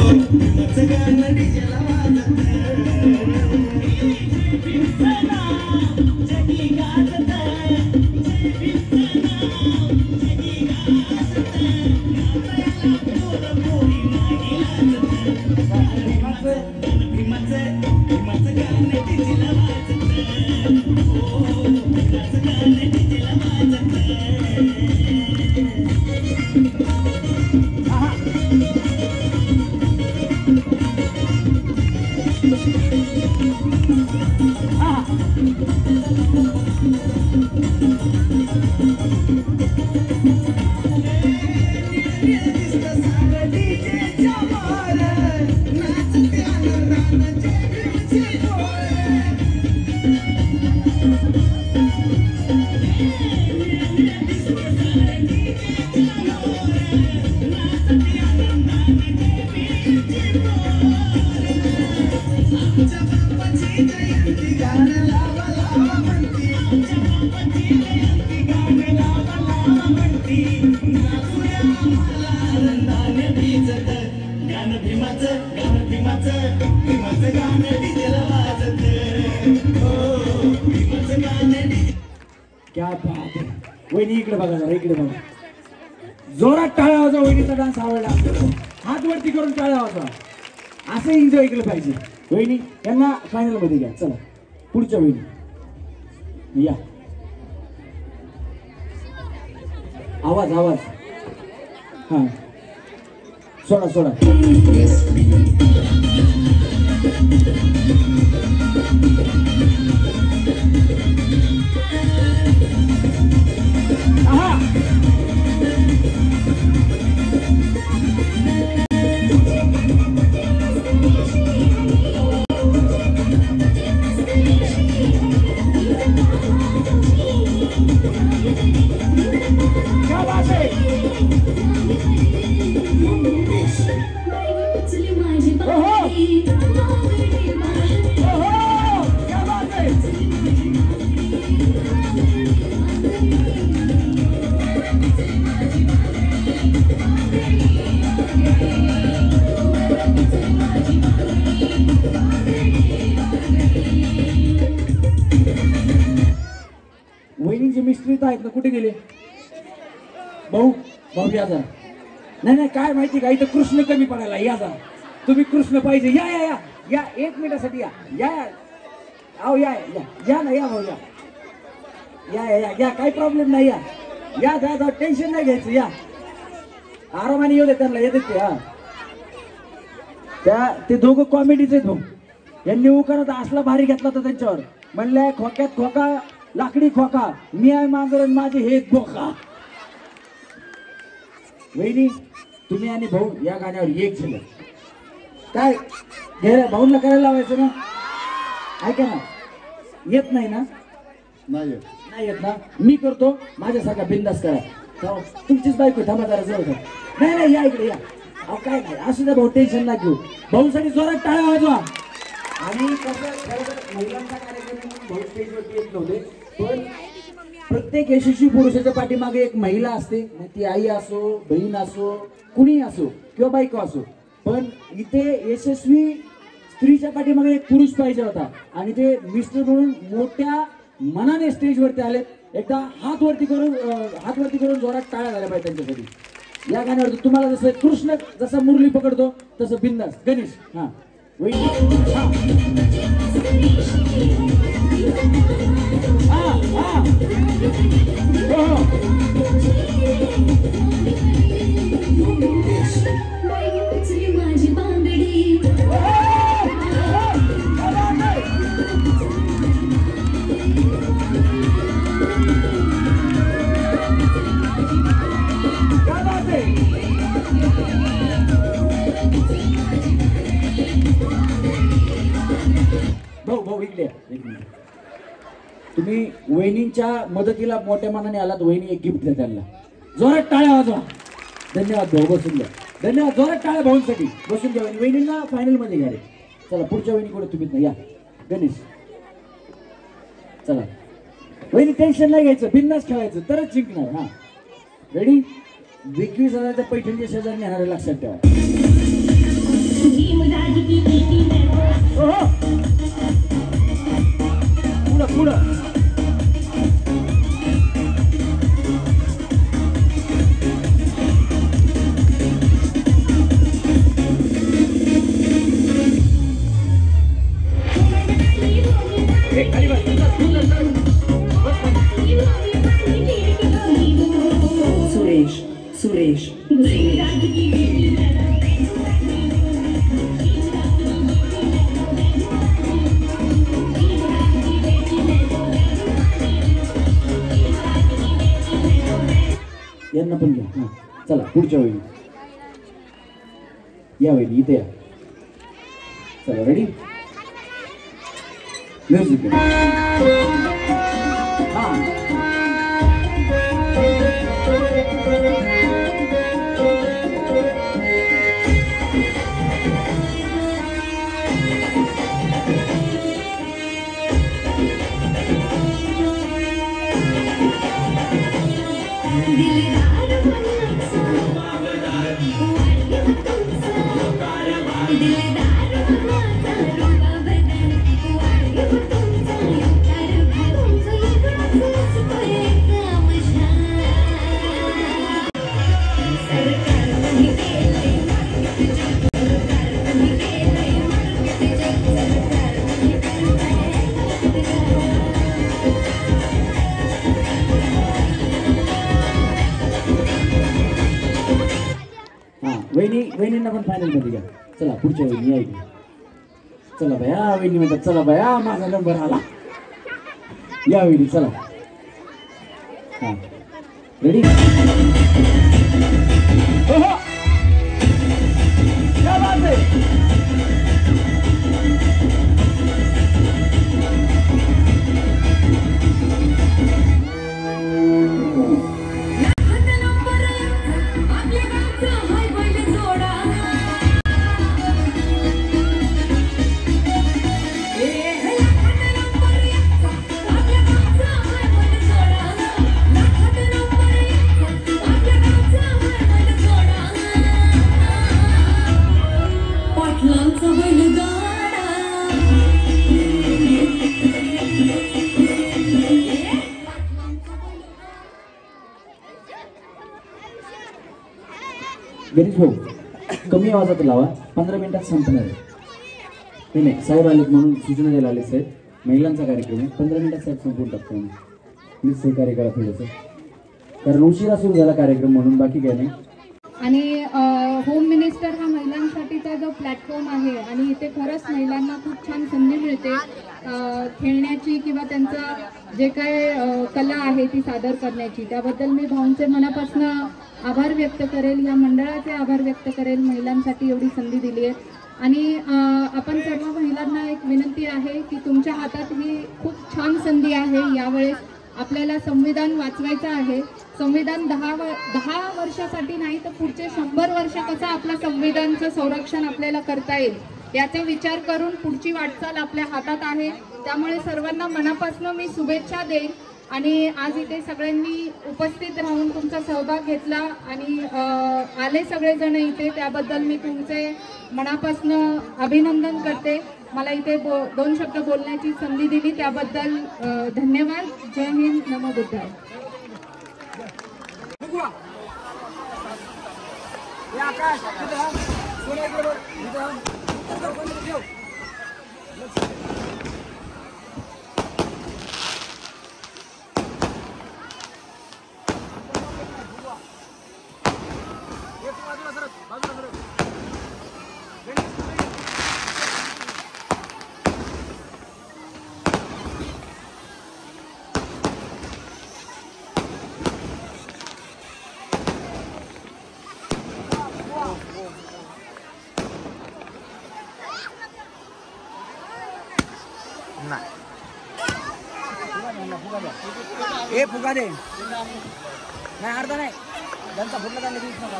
क्या बात आहे वहिनी इकडे बघा जरा इकडे बघा जोरात टाळ्या वाजवा वहिनीचा डान्स आवडला हात वरती करून टाळ्या वाजवा असं एन्जॉय केलं पाहिजे वहिनी यांना फायनल मध्ये घ्या चला पुढच्या वहिनी या आवाज आवाज हा सोडा सोडा वहिनीचे मिस्त्री तर आहेत ना कुठे गेले भाऊ भाऊ या जा नाही काय माहिती का इथं कृष्ण कमी पडायला या जा तुम्ही कृष्ण पाहिजे या या या या 1 मिनिटासाठी या या आओ या या ना या भाऊ या या या या काही प्रॉब्लेम नाही या या जा टेन्शन नाही घ्यायचं या आरामाने येऊ दे त्यांना येते ते हा त्या ते दोघं कॉमेडीचे आहेत भाऊ यांनी उकारात असला भारी घेतला होता त्यांच्यावर म्हणल्या खोक्यात खोका लाकडी खोका मी आहे मांजर माझे हे बोका वहिनी तुम्ही आणि भाऊ या गाण्यावर एक झालं काय घे भाऊला करायला लावायचं ना ऐका ना येत नाही ना नाही येत ना मी करतो माझ्यासारखा बिंदास करा तुमचीच बायको थांबा जरा जवळ नाही या इकडे या अहो काय नाही असू द्या भाऊ टेन्शन ना घेऊ भाऊसाठी जोरात टाळ्या वाजवा आणि कसं महिलांचा कार्यक्रम भाऊ स्टेजवरती येत नव्हते पण प्रत्येक यशस्वी पुरुषाच्या पाठीमागे एक महिला असते ती आई असो बहीण असो कुणी असो किंवा बायको असो पण इथे यशस्वी स्त्रीच्या पाठीमागे एक पुरुष पाहिजे होता आणि ते मिस्टर म्हणून मोठ्या मनाने स्टेजवरती आले एकदा हात वरती करून जोरात टाळ्या झाल्या पाहिजे त्यांच्यासाठी. या गाण्यावर तुम्हाला जसं कृष्ण जसा मुरली पकडतो तसं बिंदास. गणेश हा वहिनी भाऊ इकडे एक मिनिट. तुम्ही वहिनींच्या मदतीला मोठ्या मनाने आलात. वहिनी एक गिफ्ट द्या त्यांना. जोरात टाळ्या वाजवा. धन्यवाद भाऊ. बसून घ्या. धन्यवाद. जोरात टाळ्या भाऊंसाठी. बसून घ्या. वहिनींना फायनल मध्ये घ्या रे. चला पुढच्या वहिनीकडे तुम्ही नाही या. गणेश चला. वहिनी टेन्शन नाही घ्यायचं. बिंदास खेळायचं तरच जिंकणार. हा रेडी. 21,000च्या पैठणच्या शेजारी येणार लक्षात ठेवा. पुढं सुरेश यांना पण घ्या. हा चला पुढच्या वहिनी या. वहिनी इथे या. चला रेडी. म्युझिक वहिनींना पण फायनल मध्ये घ्या. चला पुढच्या वहिनी या इकडे. चला भया. वहिनी म्हणतात चला भया माझा नंबर आला. या वहिनी चला. हा रेडी. गणेश भाऊ कमी आवाजात लावा. 15 मिनिटात संपणार आहे. नाही साहेब आलेत म्हणून सूचना द्यायला आले साहेब. महिलांचा कार्यक्रम आहे. 15 मिनिटात साहेब संपवून टाकतो. प्लीज सहकार्य करा थोडंसं. कारण उशिरा सुरू झाला कार्यक्रम म्हणून बाकी काय नाही. आणि होम मिनिस्टर हा महिलांसाठीचा जो प्लॅटफॉर्म आहे आणि इथे खरंच महिलांना खूप छान संधी मिळते खेळण्याची किंवा त्यांचं जे काय कला आहे ती सादर करण्याची. त्याबद्दल मी भाऊंचे मनापासून आभार व्यक्त करेल. या मंडळाचे आभार व्यक्त करेल. महिलांसाठी एवढी संधी दिली आहे. आणि आपण सर्व महिलांना एक विनंती आहे की तुमच्या हातात ही खूप छान संधी आहे. यावेळेस आपल्याला संविधान वाचवायचं आहे. संविधान 10 वर्षासाठी नाही तर पुढचे 100 वर्ष कसं आपलं संविधानचं संरक्षण आपल्याला करता येईल याचा विचार करून पुढची वाटचाल आपल्या हातात आहे. त्यामुळे सर्वांना मनापासून मी शुभेच्छा देईन. आणि आज इथे सगळ्यांनी उपस्थित राहून तुमचा सहभाग घेतला आणि आले सगळेजण इथे, त्याबद्दल मी तुमचे मनापासून अभिनंदन करते. मला इथे 2 शब्द बोलण्याची संधी दिली त्याबद्दल धन्यवाद. जय हिंद, नमो बुद्धाय. ए फुगा दे नाही अर्धा नाही त्यांचा फुगला त्यांना दिवस नका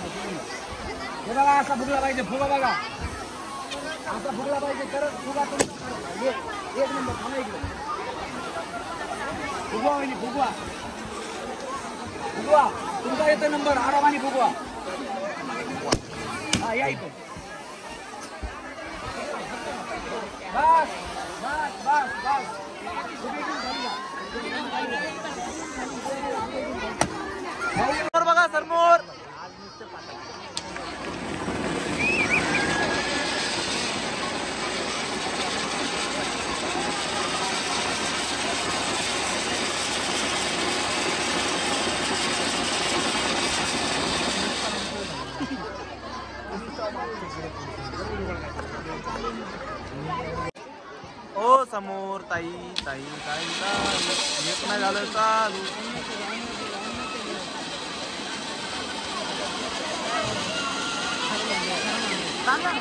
हे बघा असा फुगला पाहिजे फुगा बघा असा फुगला पाहिजे तर फुगा एक नंबर थांबा इकडे फुगवा वहिनी फुगवा फुगवा तुमचा येतो नंबर आरामाने फुगवा हा या इथे बस बस बस बस बघा सरमोर ओ समोर ताई ताई ताई एक नाही झालं चालू सांगा